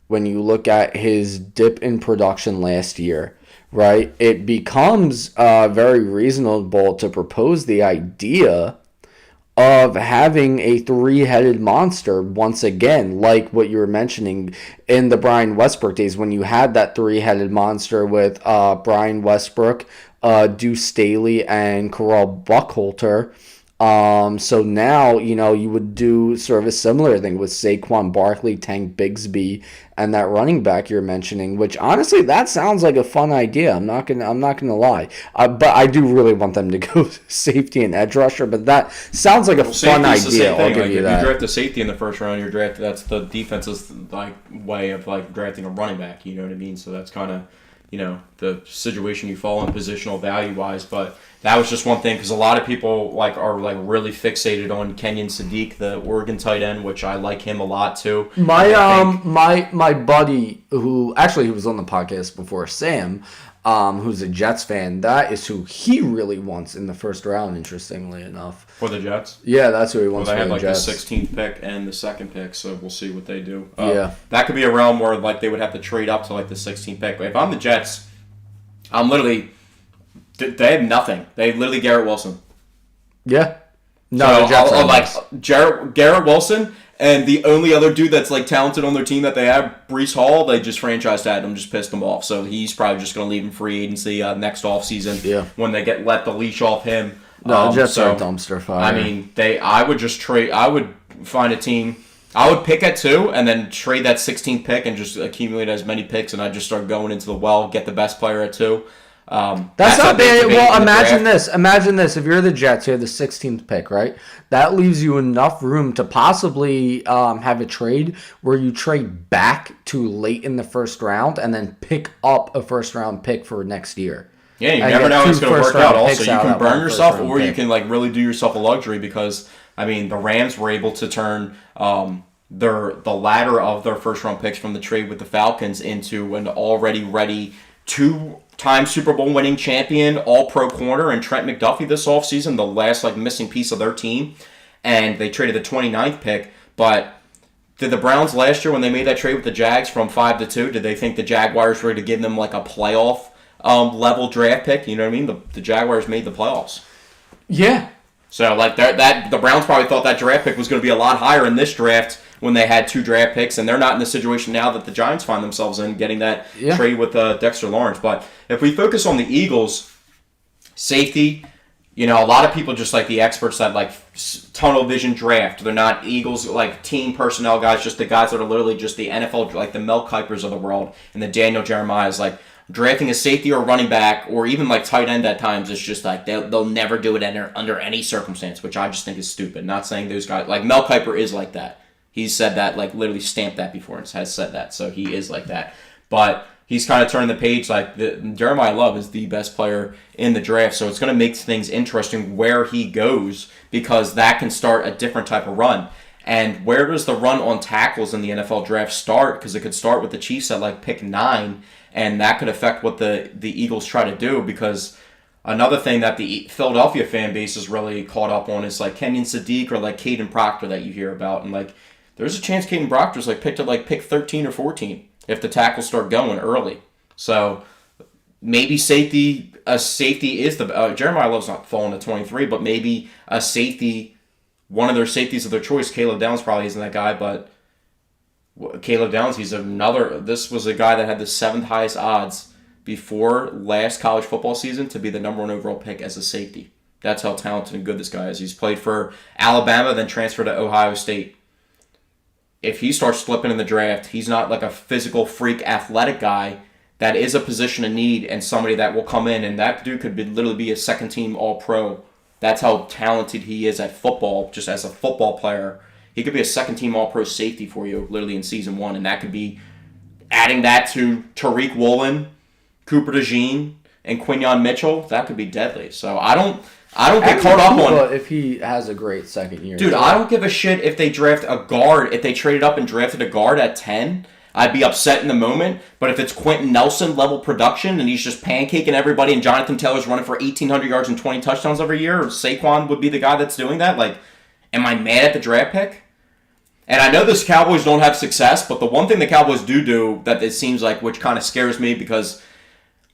when you look at his dip in production last year, right, it becomes very reasonable to propose the idea of having a three-headed monster once again, like what you were mentioning in the Brian Westbrook days when you had that three-headed monster with Brian Westbrook, Deuce Staley, and Corral Buckhalter. So now, you would do sort of a similar thing with Saquon Barkley, Tank Bigsby, and that running back you're mentioning, which honestly, that sounds like a fun idea. I'm not gonna lie. But I do really want them to go safety and edge rusher, but that sounds like a fun idea. I'll give you that. If you draft a safety in the first round, that's the defense's way of drafting a running back, you know what I mean? So that's kind of, the situation you fall in positional value-wise, but that was just one thing because a lot of people are really fixated on Kenyon Sadiq, the Oregon tight end, which I like him a lot too. My buddy who actually he was on the podcast before, Sam, who's a Jets fan, that is who he really wants in the first round, interestingly enough. For the Jets? Yeah, that's who he wants for the Jets. They have the 16th pick and the second pick, so we'll see what they do. Yeah. That could be a realm where they would have to trade up to the 16th pick. But if I'm the Jets, I'm literally... They have nothing. They have literally Garrett Wilson. Yeah. No, so Garrett Wilson, and the only other dude that's talented on their team that they have, Breece Hall, they just franchised at him, just pissed him off. So he's probably just going to leave in free agency next offseason when they let the leash off him. No, Jets are a dumpster fire. I mean, I would just trade. I would find a team. I would pick at 2 and then trade that 16th pick and just accumulate as many picks, and I'd just start going into the well, get the best player at 2. That's not bad. Well, imagine this. Imagine this. If you're the Jets, you have the 16th pick, right? That leaves you enough room to possibly have a trade where you trade back to late in the first round and then pick up a first-round pick for next year. Yeah, you never know how it's going to work out. Also, you can burn yourself, or you can really do yourself a luxury because the Rams were able to turn the latter of their first-round picks from the trade with the Falcons into an already ready 2-time Super Bowl winning champion, all-pro corner, and Trent McDuffie this offseason, the last missing piece of their team. And they traded the 29th pick. But did the Browns last year, when they made that trade with the Jags from 5 to 2, did they think the Jaguars were to give them a playoff level draft pick? You know what I mean? The Jaguars made the playoffs. Yeah. So the Browns probably thought that draft pick was going to be a lot higher in this draft when they had 2 draft picks, and they're not in the situation now that the Giants find themselves in, getting that trade with Dexter Lawrence. But if we focus on the Eagles, safety, a lot of people just the experts that tunnel vision draft. They're not Eagles team personnel guys, just the guys that are literally just the NFL, the Mel Kipers of the world, and the Daniel Jeremiah's drafting a safety or running back or even tight end at times is just they'll never do it under any circumstance, which I just think is stupid. Not saying those guys Mel Kiper is like that. He's said that, literally stamped that before and has said that. So he is like that. But he's kind of turning the page. Jeremiah Love is the best player in the draft. So it's going to make things interesting where he goes because that can start a different type of run. And where does the run on tackles in the NFL draft start? Because it could start with the Chiefs at pick 9, and that could affect what the Eagles try to do because another thing that the Philadelphia fan base is really caught up on is Kenyon Sadiq or Caden Proctor that you hear about. And there's a chance Caden Proctor's picked at pick 13 or 14 if the tackles start going early. So maybe safety is the Jeremiah Love's not falling to 23, but maybe a safety, one of their safeties of their choice. Caleb Downs probably isn't that guy, but Caleb Downs, this was a guy that had the 7th highest odds before last college football season to be the number 1 overall pick as a safety. That's how talented and good this guy is. He's played for Alabama, then transferred to Ohio State. If he starts slipping in the draft, he's not a physical freak athletic guy. That is a position of need and somebody that will come in, and that dude could literally be a second-team All-Pro. That's how talented he is at football, just as a football player. He could be a second-team All-Pro safety for you, literally in Season 1, and that could be adding that to Tariq Woolen, Cooper DeJean, and Quinyon Mitchell. That could be deadly. So I don't get caught up on if he has a great second year. Dude, I don't give a shit if they draft a guard. If they traded up and drafted a guard at 10, I'd be upset in the moment. But if it's Quentin Nelson level production and he's just pancaking everybody and Jonathan Taylor's running for 1,800 yards and 20 touchdowns every year, or Saquon would be the guy that's doing that, like, am I mad at the draft pick? And I know this Cowboys don't have success, but the one thing the Cowboys do that it seems like, which kind of scares me, because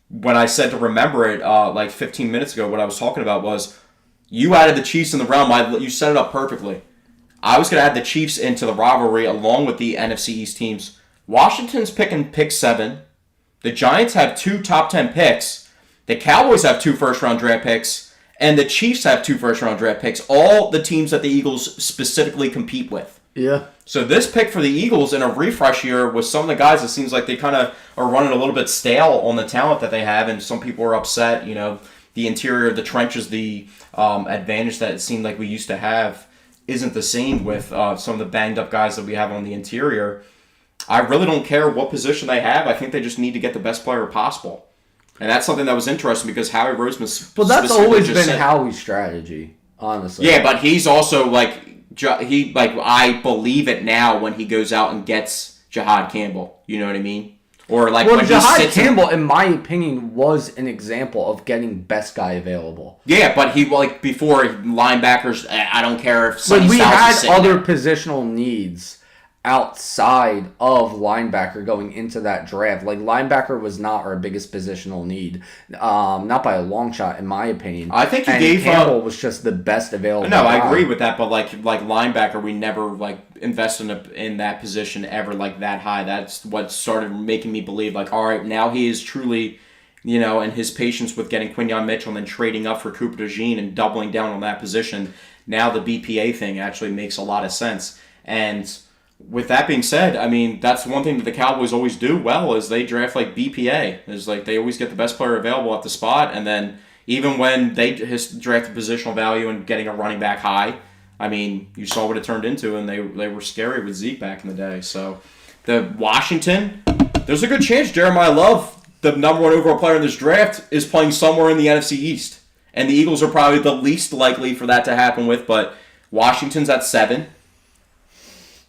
when I said to remember it like 15 minutes ago, what I was talking about was you added the Chiefs in the realm. You set it up perfectly. I was going to add the Chiefs into the rivalry along with the NFC East teams. Washington's picking pick 7. The Giants have 2 top 10 picks. The Cowboys have 2 first-round draft picks. And the Chiefs have 2 first-round draft picks. All the teams that the Eagles specifically compete with. Yeah. So this pick for the Eagles in a refresh year with some of the guys, it seems like they kind of are running a little bit stale on the talent that they have, and some people are upset. You know, the interior of the trenches, the advantage that it seemed like we used to have isn't the same with some of the banged up guys that we have on the interior. I really don't care what position they have. I think they just need to get the best player possible. And that's something that was interesting because Howie Roseman... Well, that's always been Howie's strategy, honestly. Yeah, but he's also I believe it now when he goes out and gets Jahad Campbell. You know what I mean? Or like when Jahad Campbell, in my opinion, was an example of getting best guy available. Yeah, but he before linebackers. I don't care if Sonny Styles is sitting there. But we had other positional needs outside of linebacker going into that draft. Like, linebacker was not our biggest positional need, not by a long shot, in my opinion. I think Campbell was just the best available. No, I agree with that, but like linebacker, we never invested in that position ever that high. That's what started making me believe all right, now he is truly, and his patience with getting Quinyon Mitchell and then trading up for Cooper DeJean and doubling down on that position. Now the BPA thing actually makes a lot of sense. And with that being said, I mean, that's one thing that the Cowboys always do well is they draft BPA. Is they always get the best player available at the spot, and then even when they draft positional value and getting a running back high, I mean, you saw what it turned into, and they were scary with Zeke back in the day. So the Washington, there's a good chance Jeremiah Love, the number 1 overall player in this draft, is playing somewhere in the NFC East. And the Eagles are probably the least likely for that to happen with, but Washington's at 7.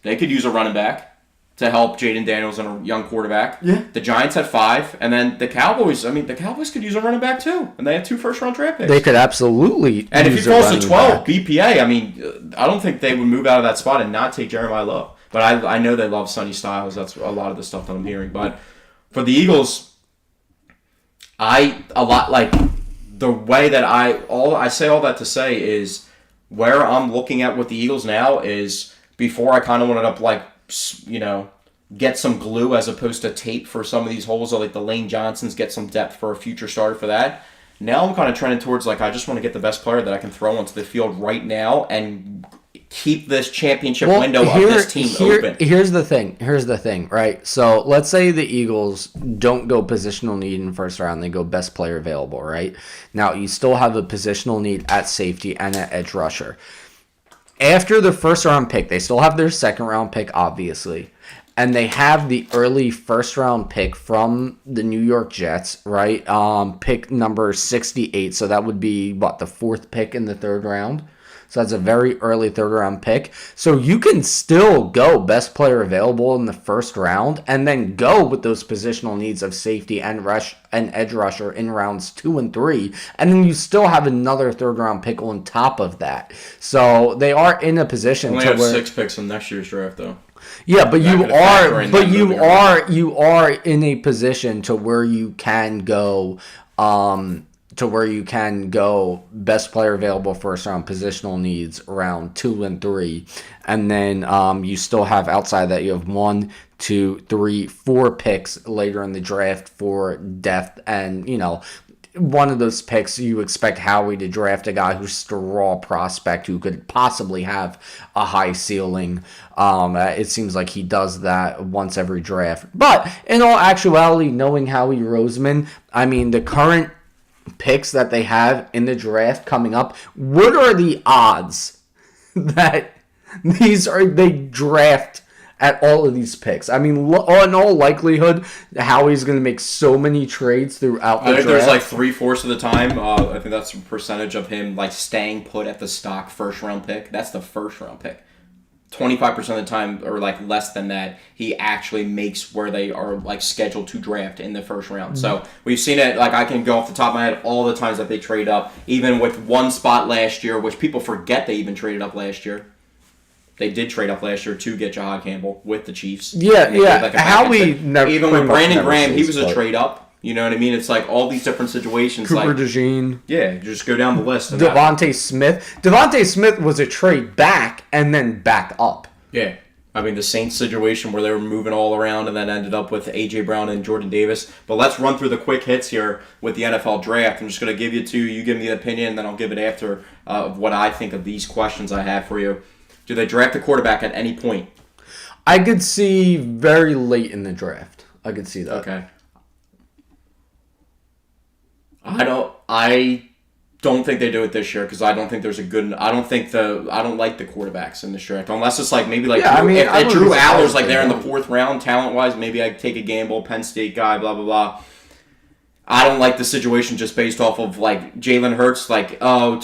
They could use a running back to help Jaden Daniels and a young quarterback. Yeah. The Giants at 5. And then the Cowboys, the Cowboys could use a running back too. And they have 2 first-round draft picks. They could absolutely And if he falls to 12, BPA, I don't think they would move out of that spot and not take Jeremiah Love. But I know they love Sonny Styles. That's a lot of the stuff that I'm hearing. But for the Eagles, the way that I say all that to say is where I'm looking at with the Eagles now is... Before I kind of wanted to get some glue as opposed to tape for some of these holes, or the Lane Johnsons, get some depth for a future starter for that. Now I'm kind of trending towards I just want to get the best player that I can throw onto the field right now and keep this championship window of this team open. Here's the thing, right? So let's say the Eagles don't go positional need in the first round, they go best player available, right? Now you still have a positional need at safety and at edge rusher. After the first-round pick, they still have their second-round pick, obviously. And they have the early first-round pick from the New York Jets, right? Pick number 68. So that would be, the 4th pick in the 3rd round? So that's a very early 3rd round pick. So you can still go best player available in the 1st round and then go with those positional needs of safety and edge rusher in rounds 2 and 3. And then you still have another 3rd round pick on top of that. So they are in a position to have 6 picks in next year's draft though. Yeah, but you are in a position to where you can go best player available first round positional needs round 2 and 3. And then you still have outside that you have 1, 2, 3, 4 picks later in the draft for depth. And, one of those picks you expect Howie to draft a guy who's just a raw prospect who could possibly have a high ceiling. It seems like he does that once every draft. But in all actuality, knowing Howie Roseman, the current picks that they have in the draft coming up, what are the odds that they draft at all of these picks? In all likelihood, Howie's going to make so many trades throughout the draft. I think there's 3/4 of the time. I think that's a percentage of him staying put at the stock first round pick. That's the first round pick. 25% of the time, or like less than that, he actually makes where they are like scheduled to draft in the first round. So we've seen it. Like I can go off the top of my head all the times that they trade up, even with one spot last year, which people forget they even traded up last year. They did trade up last year to get Jahad Campbell with the Chiefs. Yeah. Like Howie never, even with Brandon Graham, he was a trade up. You know what I mean? It's like all these different situations. Cooper DeJean. Yeah, just go down the list. Devontae Smith. Devontae Smith was a trade back and then back up. Yeah. I mean, the Saints situation where they were moving all around and then ended up with A.J. Brown and Jordan Davis. But let's run through the quick hits here with the NFL draft. I'm just going to give you two. You give me the opinion, and then I'll give it after of what I think of these questions I have for you. Do they draft a quarterback at any point? I could see very late in the draft. I could see that. Okay. I don't think they do it this year because I don't think there's a good. I don't like the quarterbacks in this draft unless it's like maybe like if Drew Aller's like there in the fourth round talent wise, maybe I take a gamble. Penn State guy, blah blah blah. I don't like the situation just based off of like Jalen Hurts.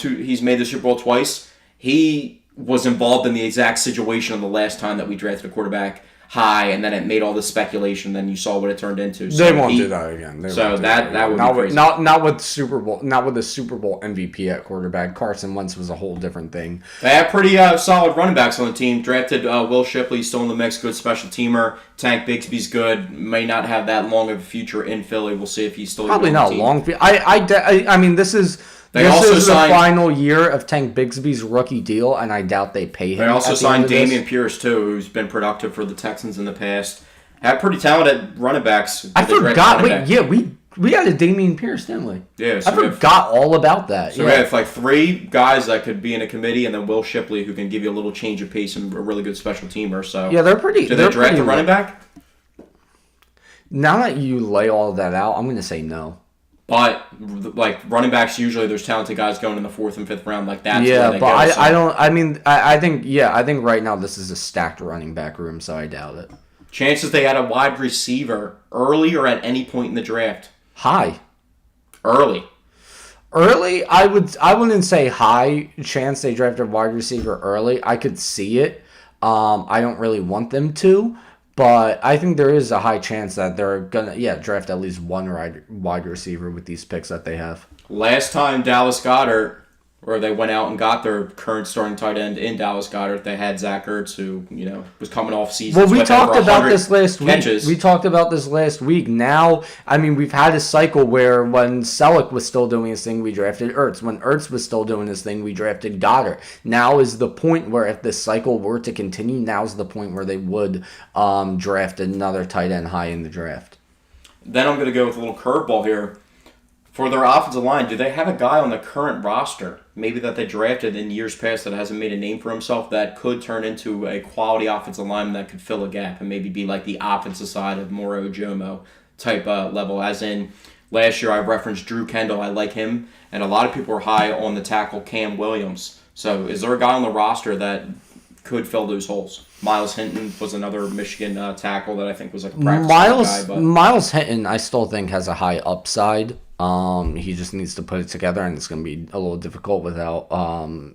He's made the Super Bowl twice. He was involved in the exact situation of the last time that we drafted a quarterback high, and then it made all this speculation. Then you saw what it turned into. So they won't do that again. That would be crazy. Not with Super Bowl. Not with the Super Bowl MVP at quarterback. Carson Wentz was a whole different thing. They have pretty solid running backs on the team. Drafted Will Shipley, still in the mix. Good special teamer. Tank Bigsby's good. May not have that long of a future in Philly. We'll see if he's still probably not long. I mean, this is. This is the final year of Tank Bigsby's rookie deal, and I doubt they pay him. They also signed Dameon Pierce, too, who's been productive for the Texans in the past. Have pretty talented running backs. I forgot. We had a Dameon Pierce, didn't we? Yeah. So I forgot all about that. So we have like three guys that could be in a committee, and then Will Shipley, who can give you a little change of pace and a really good special teamer. So yeah, they're pretty. Do they draft a running back? Now that you lay all that out, I'm going to say no. But like running backs, usually there's talented guys going in the fourth and fifth round. Like that's yeah, where they but go, I don't. I mean, I think right now this is a stacked running back room, so I doubt it. Chances they had a wide receiver early or at any point in the draft? High. Early, I wouldn't say high chance they drafted a wide receiver early. I could see it. I don't really want them to. But I think there is a high chance that they're going to, draft at least one wide receiver with these picks that they have. Last time Dallas Goedert, or they went out and got their current starting tight end in Dallas Goedert, they had Zach Ertz, who, was coming off season. Well, we talked about this last week. Now, I mean, we've had a cycle where when Selleck was still doing his thing, we drafted Ertz. When Ertz was still doing his thing, we drafted Goddard. Now is the point where if this cycle were to continue, now's the point where they would draft another tight end high in the draft. Then I'm going to go with a little curveball here. For their offensive line, do they have a guy on the current roster, maybe that they drafted in years past that hasn't made a name for himself, that could turn into a quality offensive lineman that could fill a gap and maybe be like the offensive side of Moro Jomo type level? As in, last year I referenced Drew Kendall. I like him, and a lot of people are high on the tackle Cam Williams. So is there a guy on the roster that could fill those holes? Miles Hinton was another Michigan tackle that I think was like a practice guy. But Miles Hinton, I still think, has a high upside. He just needs to put it together, and it's going to be a little difficult without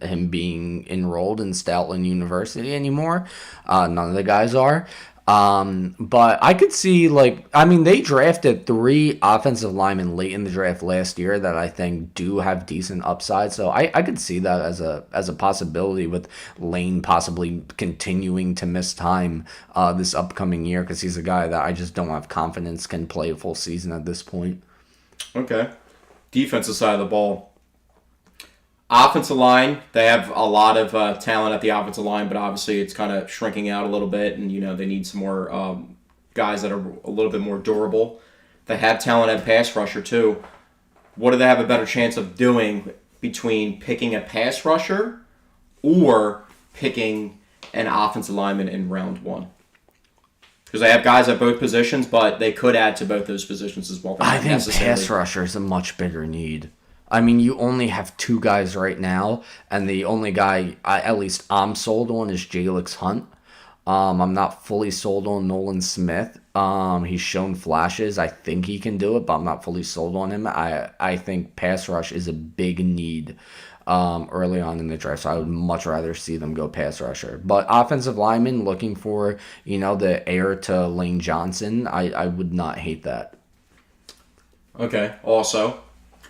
him being enrolled in Stoutland University anymore. None of the guys are. But I could see, they drafted 3 offensive linemen late in the draft last year that I think do have decent upside. So I could see that as a possibility, with Lane possibly continuing to miss time this upcoming year, because he's a guy that I just don't have confidence can play a full season at this point. Okay. Defensive side of the ball. Offensive line, they have a lot of talent at the offensive line, but obviously it's kind of shrinking out a little bit, and they need some more guys that are a little bit more durable. They have talent at pass rusher too. What do they have a better chance of doing between picking a pass rusher or picking an offensive lineman in round 1? Because they have guys at both positions, but they could add to both those positions as well. I think pass rusher is a much bigger need. I mean, you only have 2 guys right now, and the only guy, at least I'm sold on, is Jalix Hunt. I'm not fully sold on Nolan Smith. He's shown flashes. I think he can do it, but I'm not fully sold on him. I think pass rush is a big need early on in the draft. So I would much rather see them go pass rusher. But offensive lineman, looking for, the heir to Lane Johnson, I would not hate that. Okay. Also,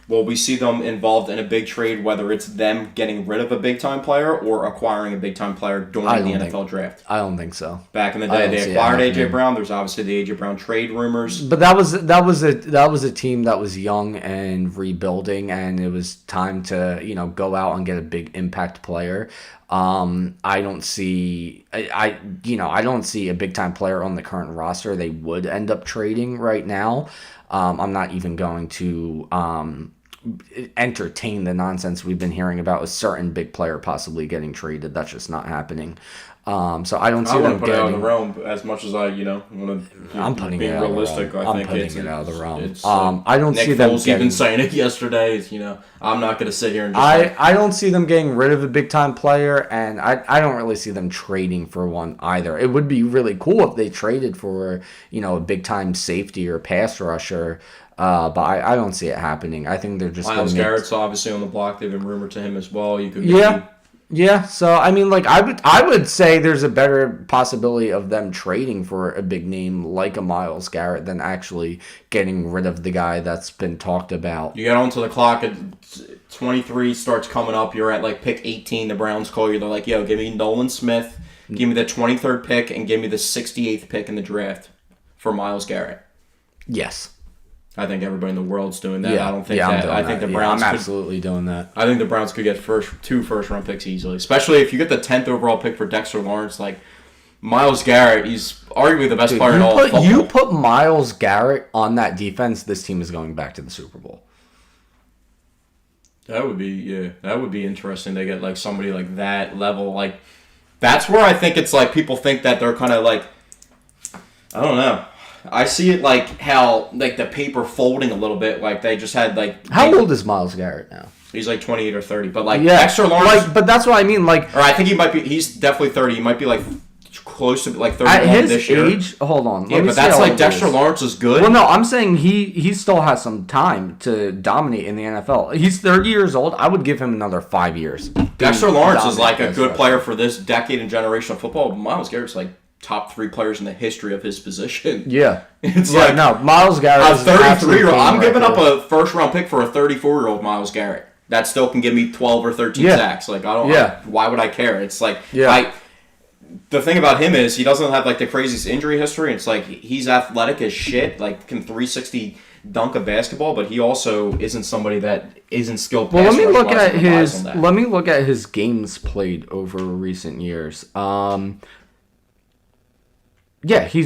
will we see them involved in a big trade, whether it's them getting rid of a big-time player or acquiring a big-time player during the NFL draft? I don't think so. Back in the day, they acquired A.J. Brown. There's obviously the A.J. Brown trade rumors. But that was a team that was young and rebuilding, and it was time to go out and get a big impact player. I don't see I don't see a big time player on the current roster they would end up trading right now. I'm not even going to entertain the nonsense we've been hearing about a certain big player possibly getting traded. That's just not happening. So I don't see them put it out of the realm as much as I, want to. I'm putting being it out realistic. Of the realm. I think I'm putting it out of the realm. It's, I don't Nick see them. Foles even saying it yesterday. I'm not going to sit here and. Just I don't see them getting rid of a big time player, and I don't really see them trading for one either. It would be really cool if they traded for a big time safety or pass rusher. But I don't see it happening. I think they're just Myles Garrett's obviously on the block. They've been rumored to him as well. You could Yeah, so I mean, I would say there's a better possibility of them trading for a big name like a Myles Garrett than actually getting rid of the guy that's been talked about. You get onto the clock at 23 starts coming up. You're at pick 18. The Browns call you. They're like, "Yo, give me Nolan Smith, give me the 23rd pick, and give me the 68th pick in the draft for Myles Garrett." Yes. I think everybody in the world's doing that. Yeah, I don't think that. I think the Browns. I'm absolutely doing that. I think the Browns could get two first-round picks easily, especially if you get the 10th overall pick for Dexter Lawrence. Myles Garrett, he's arguably the best player in all of football. You put Myles Garrett on that defense, this team is going back to the Super Bowl. That would be interesting. They get somebody like that level. That's where I think it's people think that they're kind of I don't know. I see it how the paper folding a little bit. They just had How old is Myles Garrett now? He's 28 or 30, but Dexter Lawrence. But that's what I mean. Or I think he might be. He's definitely 30. He might be close to 31 at his this year. age. Hold on. Yeah, but that's Dexter Lawrence is good. Well, no, I'm saying he still has some time to dominate in the NFL. He's 30 years old. I would give him another 5 years. Dexter Lawrence is a good player for this decade and generation of football. Myles Garrett's top 3 players in the history of his position. Yeah. It's no, Myles Garrett a 33-year-old. I'm giving up a first-round pick for a 34-year-old Myles Garrett. That still can give me 12 or 13 sacks. I don't. Why would I care? It's the thing about him is he doesn't have the craziest injury history. It's he's athletic as shit. Can 360 dunk a basketball, but he also isn't somebody that isn't skilled. Well, let me look at his games played over recent years. Yeah, he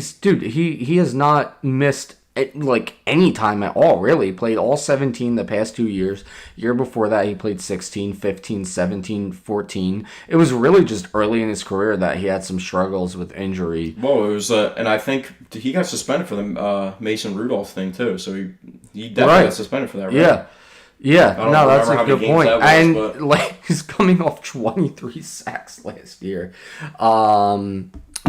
has not missed any time at all, really. He played all 17 the past 2 years. Year before that, he played 16, 15, 17, 14. It was really just early in his career that he had some struggles with injury. Well, it was, and I think he got suspended for the Mason Rudolph thing, too. So he definitely got suspended for that, right? Yeah, no, that's a good point. And he's coming off 23 sacks last year.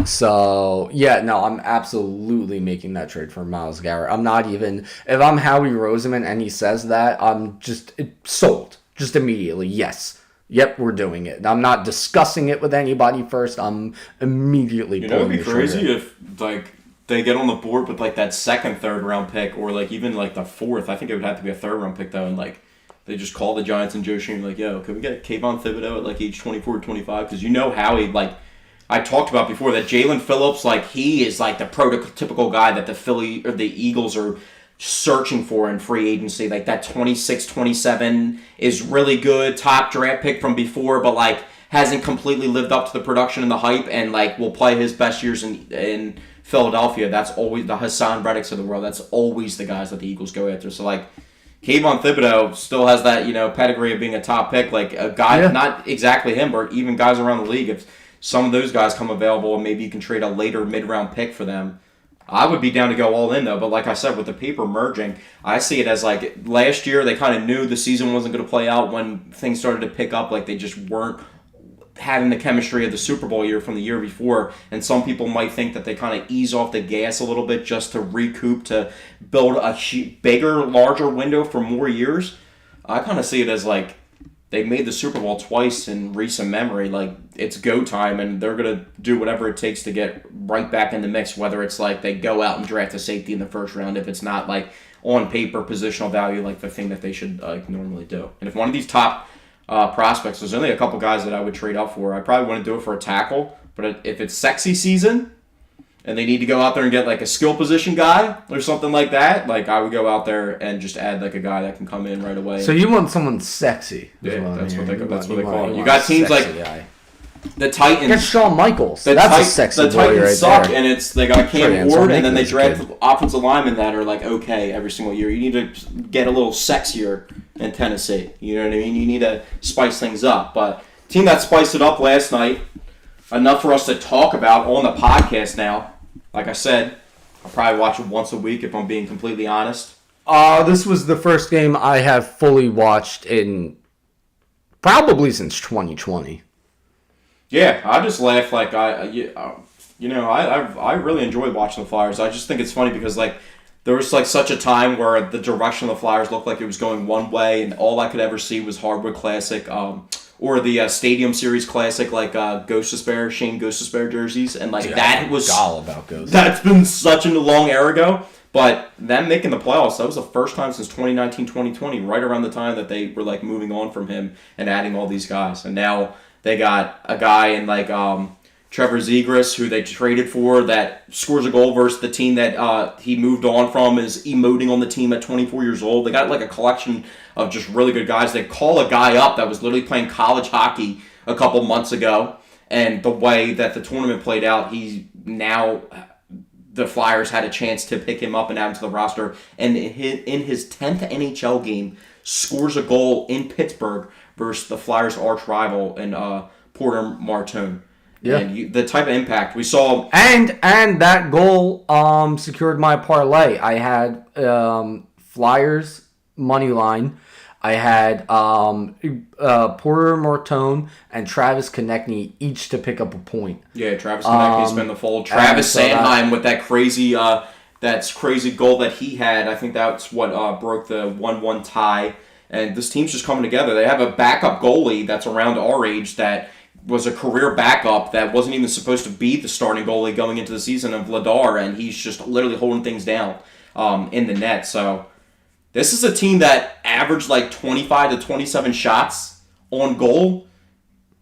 So, I'm absolutely making that trade for Myles Garrett. I'm not even, if I'm Howie Roseman and he says that, I'm just sold. Just immediately, yes. Yep, we're doing it. I'm not discussing it with anybody first. I'm immediately pulling the trigger. It'd be crazy if, they get on the board with, that second, third-round pick, or, even, the fourth. I think it would have to be a third-round pick, though, and, they just call the Giants and Joe Shane, yo, can we get Kayvon Thibodeau at, age 24 25? Because Howie, I talked about before that Jalen Phillips, he is the prototypical guy that the Philly or the Eagles are searching for in free agency. That 26, 27 is really good, top draft pick from before, but hasn't completely lived up to the production and the hype, and will play his best years in Philadelphia. That's always the Hassan Reddicks of the world. That's always the guys that the Eagles go after. So Kayvon Thibodeau still has that pedigree of being a top pick, a guy, not exactly him, but even guys around the league. If some of those guys come available and maybe you can trade a later mid-round pick for them, I would be down to go all in, though. But like I said, with the paper merging, I see it as last year they kind of knew the season wasn't going to play out when things started to pick up. They just weren't having the chemistry of the Super Bowl year from the year before. And some people might think that they kind of ease off the gas a little bit just to recoup, to build a bigger, larger window for more years. I kind of see it as they made the Super Bowl twice in recent memory. Like, it's go time, and they're going to do whatever it takes to get right back in the mix, whether it's like they go out and draft a safety in the first round, if it's not like on paper positional value, like the thing that they should normally do. And if one of these top prospects, there's only a couple guys that I would trade up for. I probably wouldn't do it for a tackle, but if it's sexy season and they need to go out there and get like a skill position guy or something like that, like I would go out there and just add like a guy that can come in right away. So you want someone sexy? Yeah, that's what they call it. You got teams like the Titans. Get Shawn Michaels. That's a sexy the boy Titans right suck, there. and it's they got Cam Ward, and then they draft offensive linemen that are like okay every single year. You need to get a little sexier in Tennessee. You know what I mean? You need to spice things up. But team that spiced it up last night, enough for us to talk about on the podcast now. Like I said, I'll probably watch it once a week if I'm being completely honest. This was the first game I have fully watched in probably since 2020. Yeah, I just laugh like I really enjoy watching the Flyers. I just think it's funny because like there was like such a time where the direction of the Flyers looked like it was going one way, and all I could ever see was Hardwood Classic, or the Stadium Series Classic, like Ghost Despair, Shane Ghost Despair jerseys, and like that was all about Ghost. That's been such a long era ago. But them making the playoffs, that was the first time since 2019, 2020, right around the time that they were like moving on from him and adding all these guys, and now they got a guy in like Trevor Zegras, who they traded for, that scores a goal versus the team that he moved on from, is emoting on the team at 24 years old. They got like a collection of just really good guys. They call a guy up that was literally playing college hockey a couple months ago, and the way that the tournament played out, the Flyers had a chance to pick him up and add him to the roster, and in his 10th NHL game, scores a goal in Pittsburgh versus the Flyers' arch rival in Porter Martone. Yeah, and the type of impact we saw, and that goal secured my parlay. I had Flyers money line. I had Porter Martone and Travis Konechny each to pick up a point. Yeah, Travis Konechny's been the fold. Travis Sanheim with that crazy goal that he had. I think that's what broke the 1-1 tie. And this team's just coming together. They have a backup goalie that's around our age that was a career backup that wasn't even supposed to be the starting goalie going into the season of Vladar, and he's just literally holding things down in the net. So this is a team that averaged like 25 to 27 shots on goal.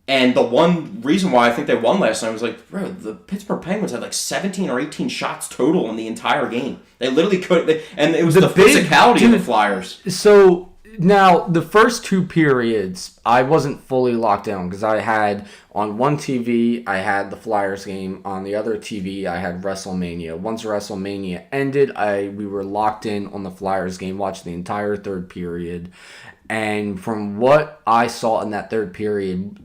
And the one reason why I think they won last night was like, bro, the Pittsburgh Penguins had like 17 or 18 shots total in the entire game. They literally couldn't, and it was the physicality of the Flyers. So now, the first two periods, I wasn't fully locked down because I had on one TV, I had the Flyers game. On the other TV, I had WrestleMania. Once WrestleMania ended, we were locked in on the Flyers game, watched the entire third period. And from what I saw in that third period,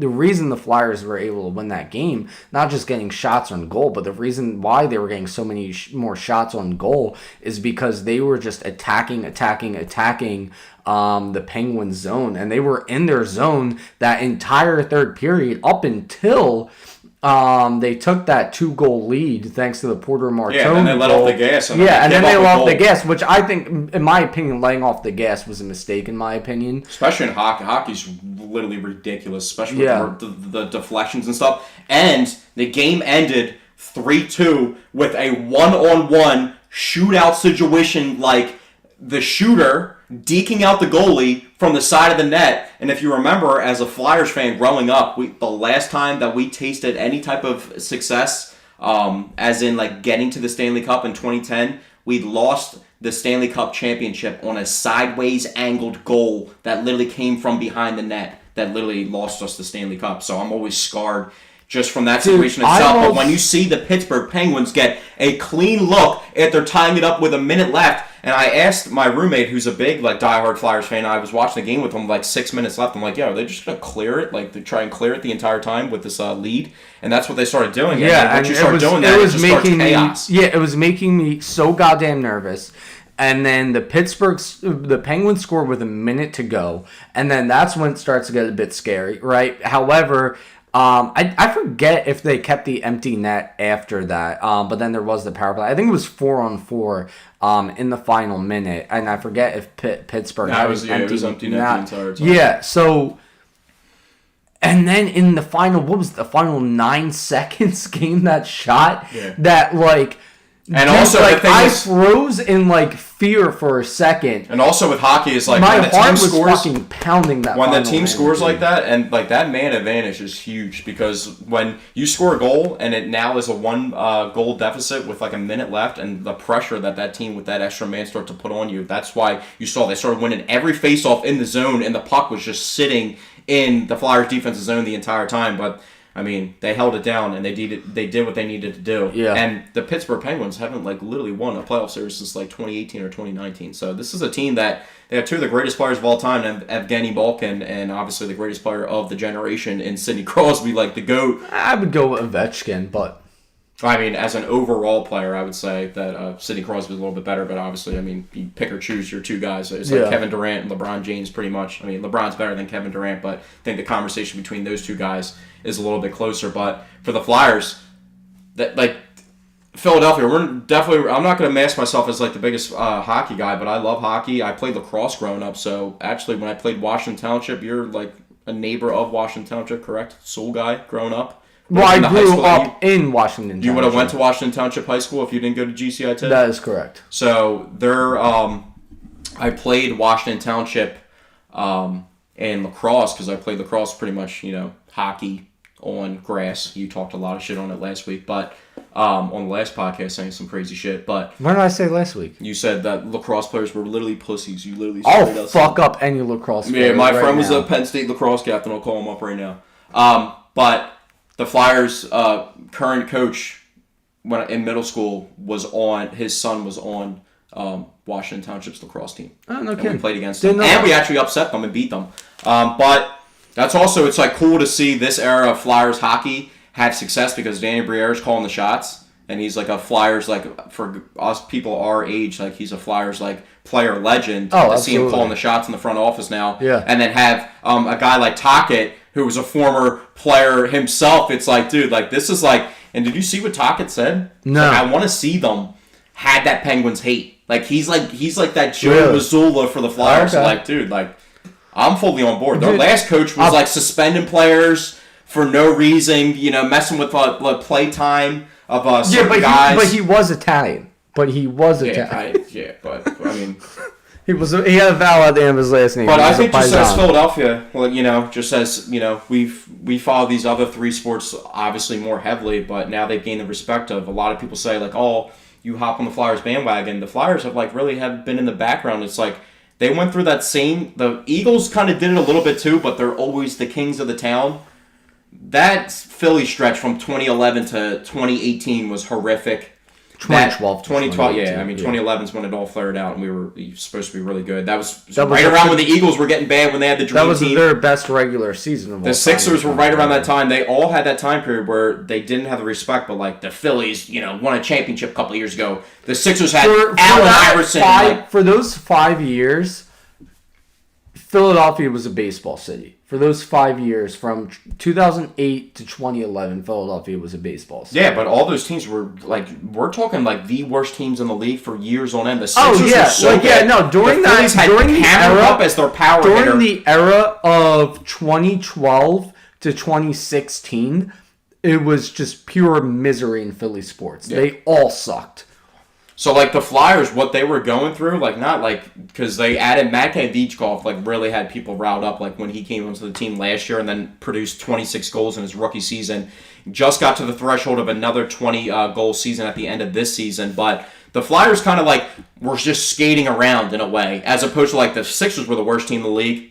the reason the Flyers were able to win that game, not just getting shots on goal, but the reason why they were getting so many more shots on goal is because they were just attacking the Penguins zone. And they were in their zone that entire third period up until they took that 2-goal lead thanks to the Porter Martone. Yeah, and then they let off the gas. And then they let off the gas, which I think, in my opinion, letting off the gas was a mistake, in my opinion. Especially in hockey. Hockey's literally ridiculous, especially with the deflections and stuff. And the game ended 3-2 with a one-on-one shootout situation, like the shooter deking out the goalie from the side of the net. And if you remember, as a Flyers fan growing up, the last time that we tasted any type of success, as in like getting to the Stanley Cup in 2010, we lost the Stanley Cup championship on a sideways angled goal that literally came from behind the net that literally lost us the Stanley Cup. So I'm always scarred just from that situation itself. But when you see the Pittsburgh Penguins get a clean look after tying it up with a minute left, and I asked my roommate, who's a big diehard Flyers fan, I was watching the game with him 6 minutes left. I'm like, yo, are they just going to clear it? They try and clear it the entire time with this lead? And that's what they started doing. Yeah, and once you start doing that, it just starts chaos. It was making me so goddamn nervous. And then the Penguins score with a minute to go. And then that's when it starts to get a bit scary, right? However, I forget if they kept the empty net after that, but then there was the power play. I think it was 4-on-4 in the final minute, and I forget if Pittsburgh it was empty net the entire time. Yeah, so... And then in the final, what was the final 9 seconds game, that shot? Yeah. That, like... And also, like, I froze in, like, fear for a second. And also with hockey, is like my heart was fucking pounding that. When the team scores like that, and like that man advantage is huge, because when you score a goal and it now is a 1 goal deficit with like a minute left, and the pressure that team with that extra man start to put on you, that's why you saw they started winning every faceoff in the zone, and the puck was just sitting in the Flyers' defensive zone the entire time, but. I mean, they held it down, and they did what they needed to do. Yeah. And the Pittsburgh Penguins haven't, like, literally won a playoff series since, like, 2018 or 2019. So this is a team that they have 2 of the greatest players of all time, Evgeny Malkin, and obviously the greatest player of the generation in Sidney Crosby, like the GOAT. I would go with Ovechkin, but... I mean, as an overall player, I would say that Sidney Crosby is a little bit better, but obviously, I mean, you pick or choose your 2 guys. It's like Kevin Durant and LeBron James, pretty much. I mean, LeBron's better than Kevin Durant, but I think the conversation between those 2 guys is a little bit closer. But for the Flyers, that like Philadelphia, I'm not going to mask myself as like the biggest hockey guy, but I love hockey. I played lacrosse growing up, so actually, when I played Washington Township, you're like a neighbor of Washington Township, correct? Soul guy growing up. Well, I grew up in Washington Township. You would have went to Washington Township High School if you didn't go to GCI Tech? That is correct. So, I played Washington Township in lacrosse, because I played lacrosse pretty much, hockey on grass. You talked a lot of shit on it last week, but on the last podcast saying some crazy shit. But what did I say last week? You said that lacrosse players were literally pussies. You literally I'll fuck up any lacrosse player. Yeah, my friend was a Penn State lacrosse captain. I'll call him up right now. But the Flyers' current coach, when in middle school, his son was on Washington Township's lacrosse team. Oh, no and kidding. We played against them. And we actually upset them and beat them. But that's also, it's like cool to see this era of Flyers hockey have success, because Danny Briere's calling the shots. And he's like a Flyers, like, for us people our age, like, he's a Flyers, like, player legend. Oh, to see him calling the shots in the front office now. Yeah. And then have a guy like Tocchet, who was a former player himself. It's like, dude, like, this is like... And did you see what Tocchet said? No. Like, I want to see them had that Penguins hate. Like, he's like that Joe Mazzulla for the Flyers. Okay. Like, dude, like, I'm fully on board. Their last coach was, like, suspending players for no reason, messing with play time of certain guys. But he was Italian. Italian. Yeah, but I mean... He had a vowel at the end of his last name. But I think just as Philadelphia, just as, we follow these other 3 sports obviously more heavily, but now they've gained the respect of, a lot of people say, like, oh, you hop on the Flyers bandwagon. The Flyers have, like, really have been in the background. It's like, they went through that the Eagles kind of did it a little bit too, but they're always the kings of the town. That Philly stretch from 2011 to 2018 was horrific. 2012, yeah. I mean, 2011 is when it all flared out, and we were supposed to be really good. That was right around when the Eagles were getting bad, when they had the dream team. That was their best regular season of all time. The Sixers were right around that time. They all had that time period where they didn't have the respect, but like the Phillies, won a championship a couple of years ago. The Sixers had Allen Iverson. For those 5 years, Philadelphia was a baseball city. For those 5 years, from 2008 to 2011, Philadelphia was a baseball city. Yeah, but all those teams were, like, we're talking, like, the worst teams in the league for years on end. The Sixers were so bad. During the Phillies had Cameron up as their power hitter. During the era of 2012 to 2016, it was just pure misery in Philly sports. Yeah. They all sucked. So, like, the Flyers, what they were going through, like, not, like, because they added Matvei Dichkov, like, really had people riled up, like, when he came onto the team last year and then produced 26 goals in his rookie season. Just got to the threshold of another 20-goal season at the end of this season. But the Flyers kind of, like, were just skating around in a way, as opposed to, like, the Sixers were the worst team in the league.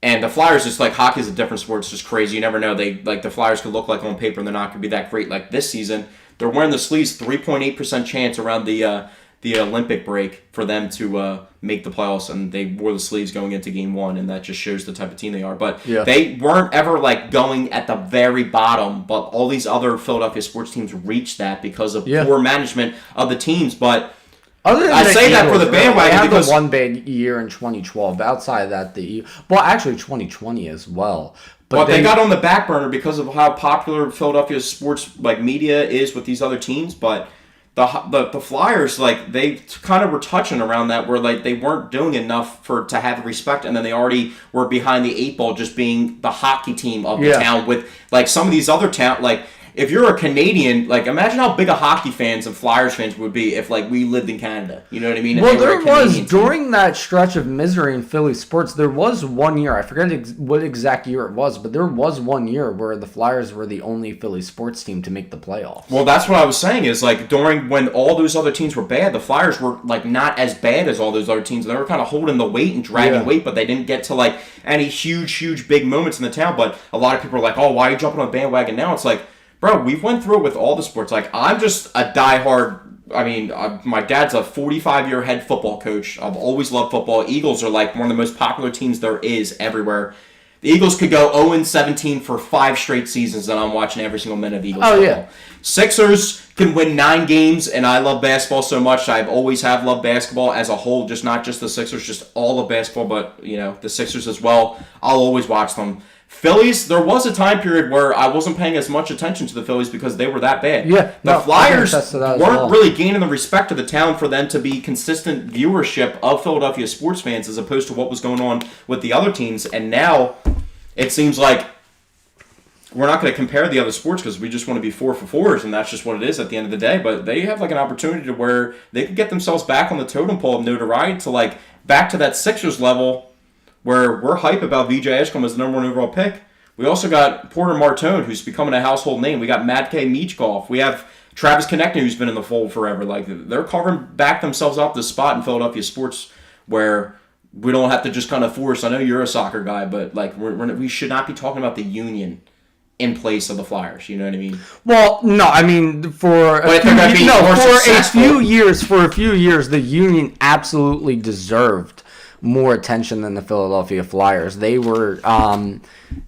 And the Flyers, just like, hockey's a different sport. It's just crazy. You never know. The Flyers could look like on paper and they're not going to be that great. Like, this season, they're wearing the sleeves, 3.8% chance around the Olympic break for them to make the playoffs, and they wore the sleeves going into Game 1, and that just shows the type of team they are. But they weren't ever, like, going at the very bottom, but all these other Philadelphia sports teams reached that because of poor management of the teams. But I say that for the bandwagon because... They had the one bad year in 2012. Outside of that, actually 2020 as well. But they got on the back burner because of how popular Philadelphia sports media is with these other teams. But the Flyers, they kind of were touching around that where they weren't doing enough to have respect, and then they already were behind the 8 ball, just being the hockey team of the town with some of these other town if you're a Canadian, imagine how big a hockey fans and Flyers fans would be if, we lived in Canada. You know what I mean? Well, there was, during that stretch of misery in Philly sports, there was 1 year, I forget what exact year it was, but there was 1 year where the Flyers were the only Philly sports team to make the playoffs. Well, that's what I was saying is, during when all those other teams were bad, the Flyers were, not as bad as all those other teams. They were kind of holding the weight and dragging weight, but they didn't get to, any huge, big moments in the town. But a lot of people are like, oh, why are you jumping on the bandwagon now? It's bro, we've went through it with all the sports. I'm just a diehard. My dad's a 45-year head football coach. I've always loved football. Eagles are one of the most popular teams there is everywhere. The Eagles could go 0-17 for 5 straight seasons, and I'm watching every single minute of Eagles football. Yeah. Sixers can win 9 games, and I love basketball so much. I've always have loved basketball as a whole, just not just the Sixers, just all of basketball, but the Sixers as well. I'll always watch them. Phillies, there was a time period where I wasn't paying as much attention to the Phillies because they were that bad. Yeah, the Flyers weren't really gaining the respect of the town for them to be consistent viewership of Philadelphia sports fans as opposed to what was going on with the other teams. And now it seems like we're not going to compare the other sports because we just want to be 4 for 4s, and that's just what it is at the end of the day. But they have an opportunity to where they could get themselves back on the totem pole of notoriety to back to that Sixers level, where we're hype about VJ Edgecombe as the number 1 overall pick. We also got Porter Martone, who's becoming a household name. We got Matt K. Meachgolf. We have Travis Konechny, who's been in the fold forever. They're carving back themselves off the spot in Philadelphia sports where we don't have to just kind of force. I know you're a soccer guy, but we should not be talking about the Union in place of the Flyers. You know what I mean? Well, no, I mean for a few years, the Union absolutely deserved more attention than the Philadelphia Flyers. They were,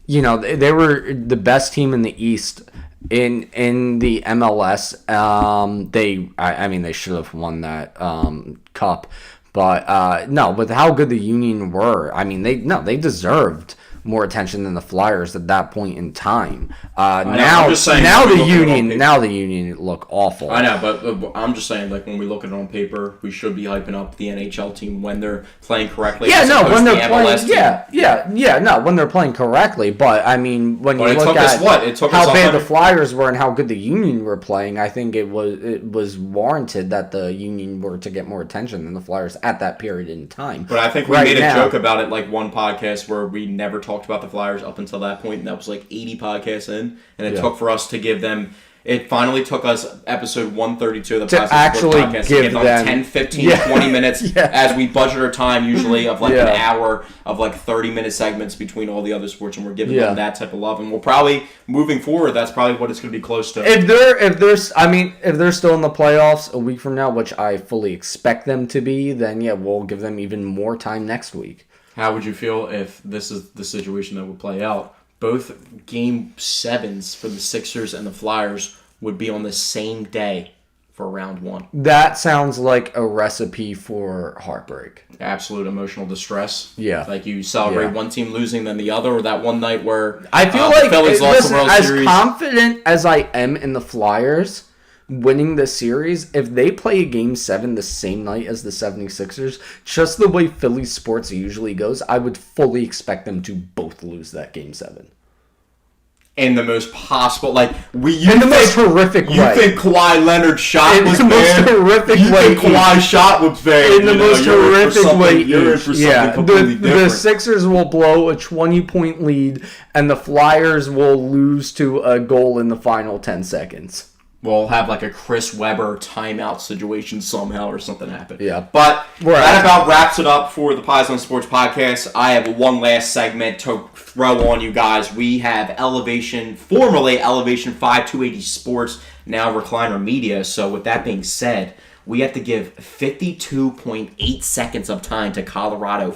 they were the best team in the East in the MLS. They should have won that cup, but no. With how good the Union were, they deserved more attention than the Flyers at that point in time. Now the Union look awful. I know, but I'm just saying, when we look at it on paper, we should be hyping up the NHL team when they're playing correctly. When they're playing correctly. But when you look at how bad the Flyers were and how good the Union were playing, I think it was warranted that the Union were to get more attention than the Flyers at that period in time. But I think we made a joke about it one podcast where we never talked about the Flyers up until that point, and that was 80 podcasts in, and it took for us to give them. It finally took us episode 132 of the podcast to give them 10, 15, 20 minutes as we budget our time usually of an hour of 30-minute segments between all the other sports, and we're giving them that type of love, and we'll probably moving forward that's probably what it's going to be close to. If they're still in the playoffs a week from now, which I fully expect them to be, then we'll give them even more time next week. How would you feel if this is the situation that would play out? Both Game 7s for the Sixers and the Flyers would be on the same day for round 1. That sounds like a recipe for heartbreak. Absolute emotional distress. Yeah. You celebrate one team losing than the other, or that one night where I feel the Phillies lost the World Series. As confident as I am in the Flyers winning the series, if they play a Game 7 the same night as the 76ers, just the way Philly sports usually goes, I would fully expect them to both lose that Game 7. In the most possible, most horrific way. You think Kawhi Leonard's shot was bad? In the most horrific way. You think Kawhi's shot was bad? In the most horrific way. You're in for something completely different. The Sixers will blow a 20-point lead, and the Flyers will lose to a goal in the final 10 seconds. We'll have a Chris Webber timeout situation somehow or something happen. Yeah. But that about wraps it up for the Paisan Sports Podcast. I have one last segment to throw on you guys. We have formerly Elevation 5280 Sports, now Recliner Media. So with that being said, we have to give 52.8 seconds of time to Colorado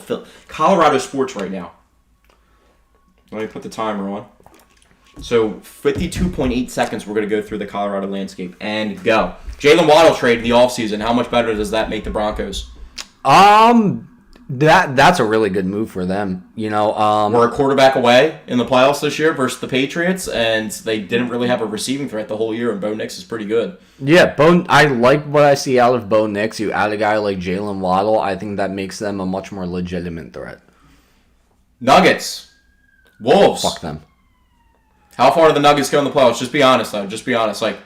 sports right now. Let me put the timer on. So 52.8 seconds, we're going to go through the Colorado landscape and go. Jalen Waddle trade in the offseason, how much better does that make the Broncos? That's a really good move for them. We're a quarterback away in the playoffs this year versus the Patriots, and they didn't really have a receiving threat the whole year, and Bo Nix is pretty good. Yeah, I like what I see out of Bo Nix. You add a guy like Jalen Waddle, I think that makes them a much more legitimate threat. Nuggets. Wolves. Fuck them. How far do the Nuggets go in the playoffs? Just be honest, though. Just be honest. Like,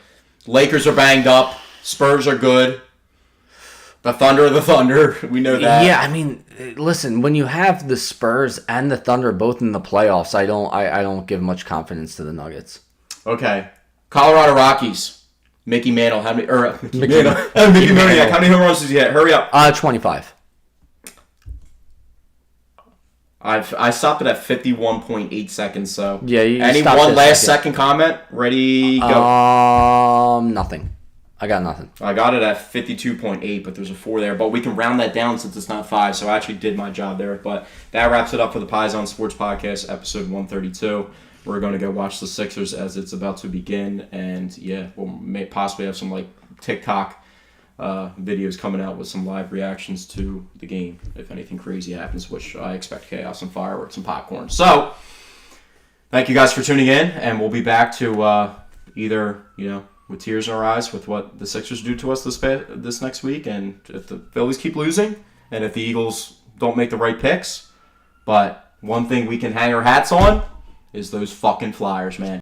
Lakers are banged up. Spurs are good. The Thunder are the Thunder. We know that. Yeah, I mean, listen, when you have the Spurs and the Thunder both in the playoffs, I don't give much confidence to the Nuggets. Okay. Colorado Rockies. Mickey Mantle. Mickey Maniac. How many home runs does he hit? Hurry up. 25. I stopped it at 51.8 seconds, so. Yeah, you any one last second comment? Ready, go. Nothing. I got nothing. I got it at 52.8, but there's a 4 there. But we can round that down since it's not 5, so I actually did my job there. But that wraps it up for the Paisan Sports Podcast, episode 132. We're going to go watch the Sixers as it's about to begin. And, yeah, we'll possibly have some, TikTok videos coming out with some live reactions to the game if anything crazy happens, which I expect chaos and fireworks and popcorn. So, thank you guys for tuning in, and we'll be back to either, with tears in our eyes with what the Sixers do to us this next week, and if the Phillies keep losing, and if the Eagles don't make the right picks. But one thing we can hang our hats on is those fucking Flyers, man.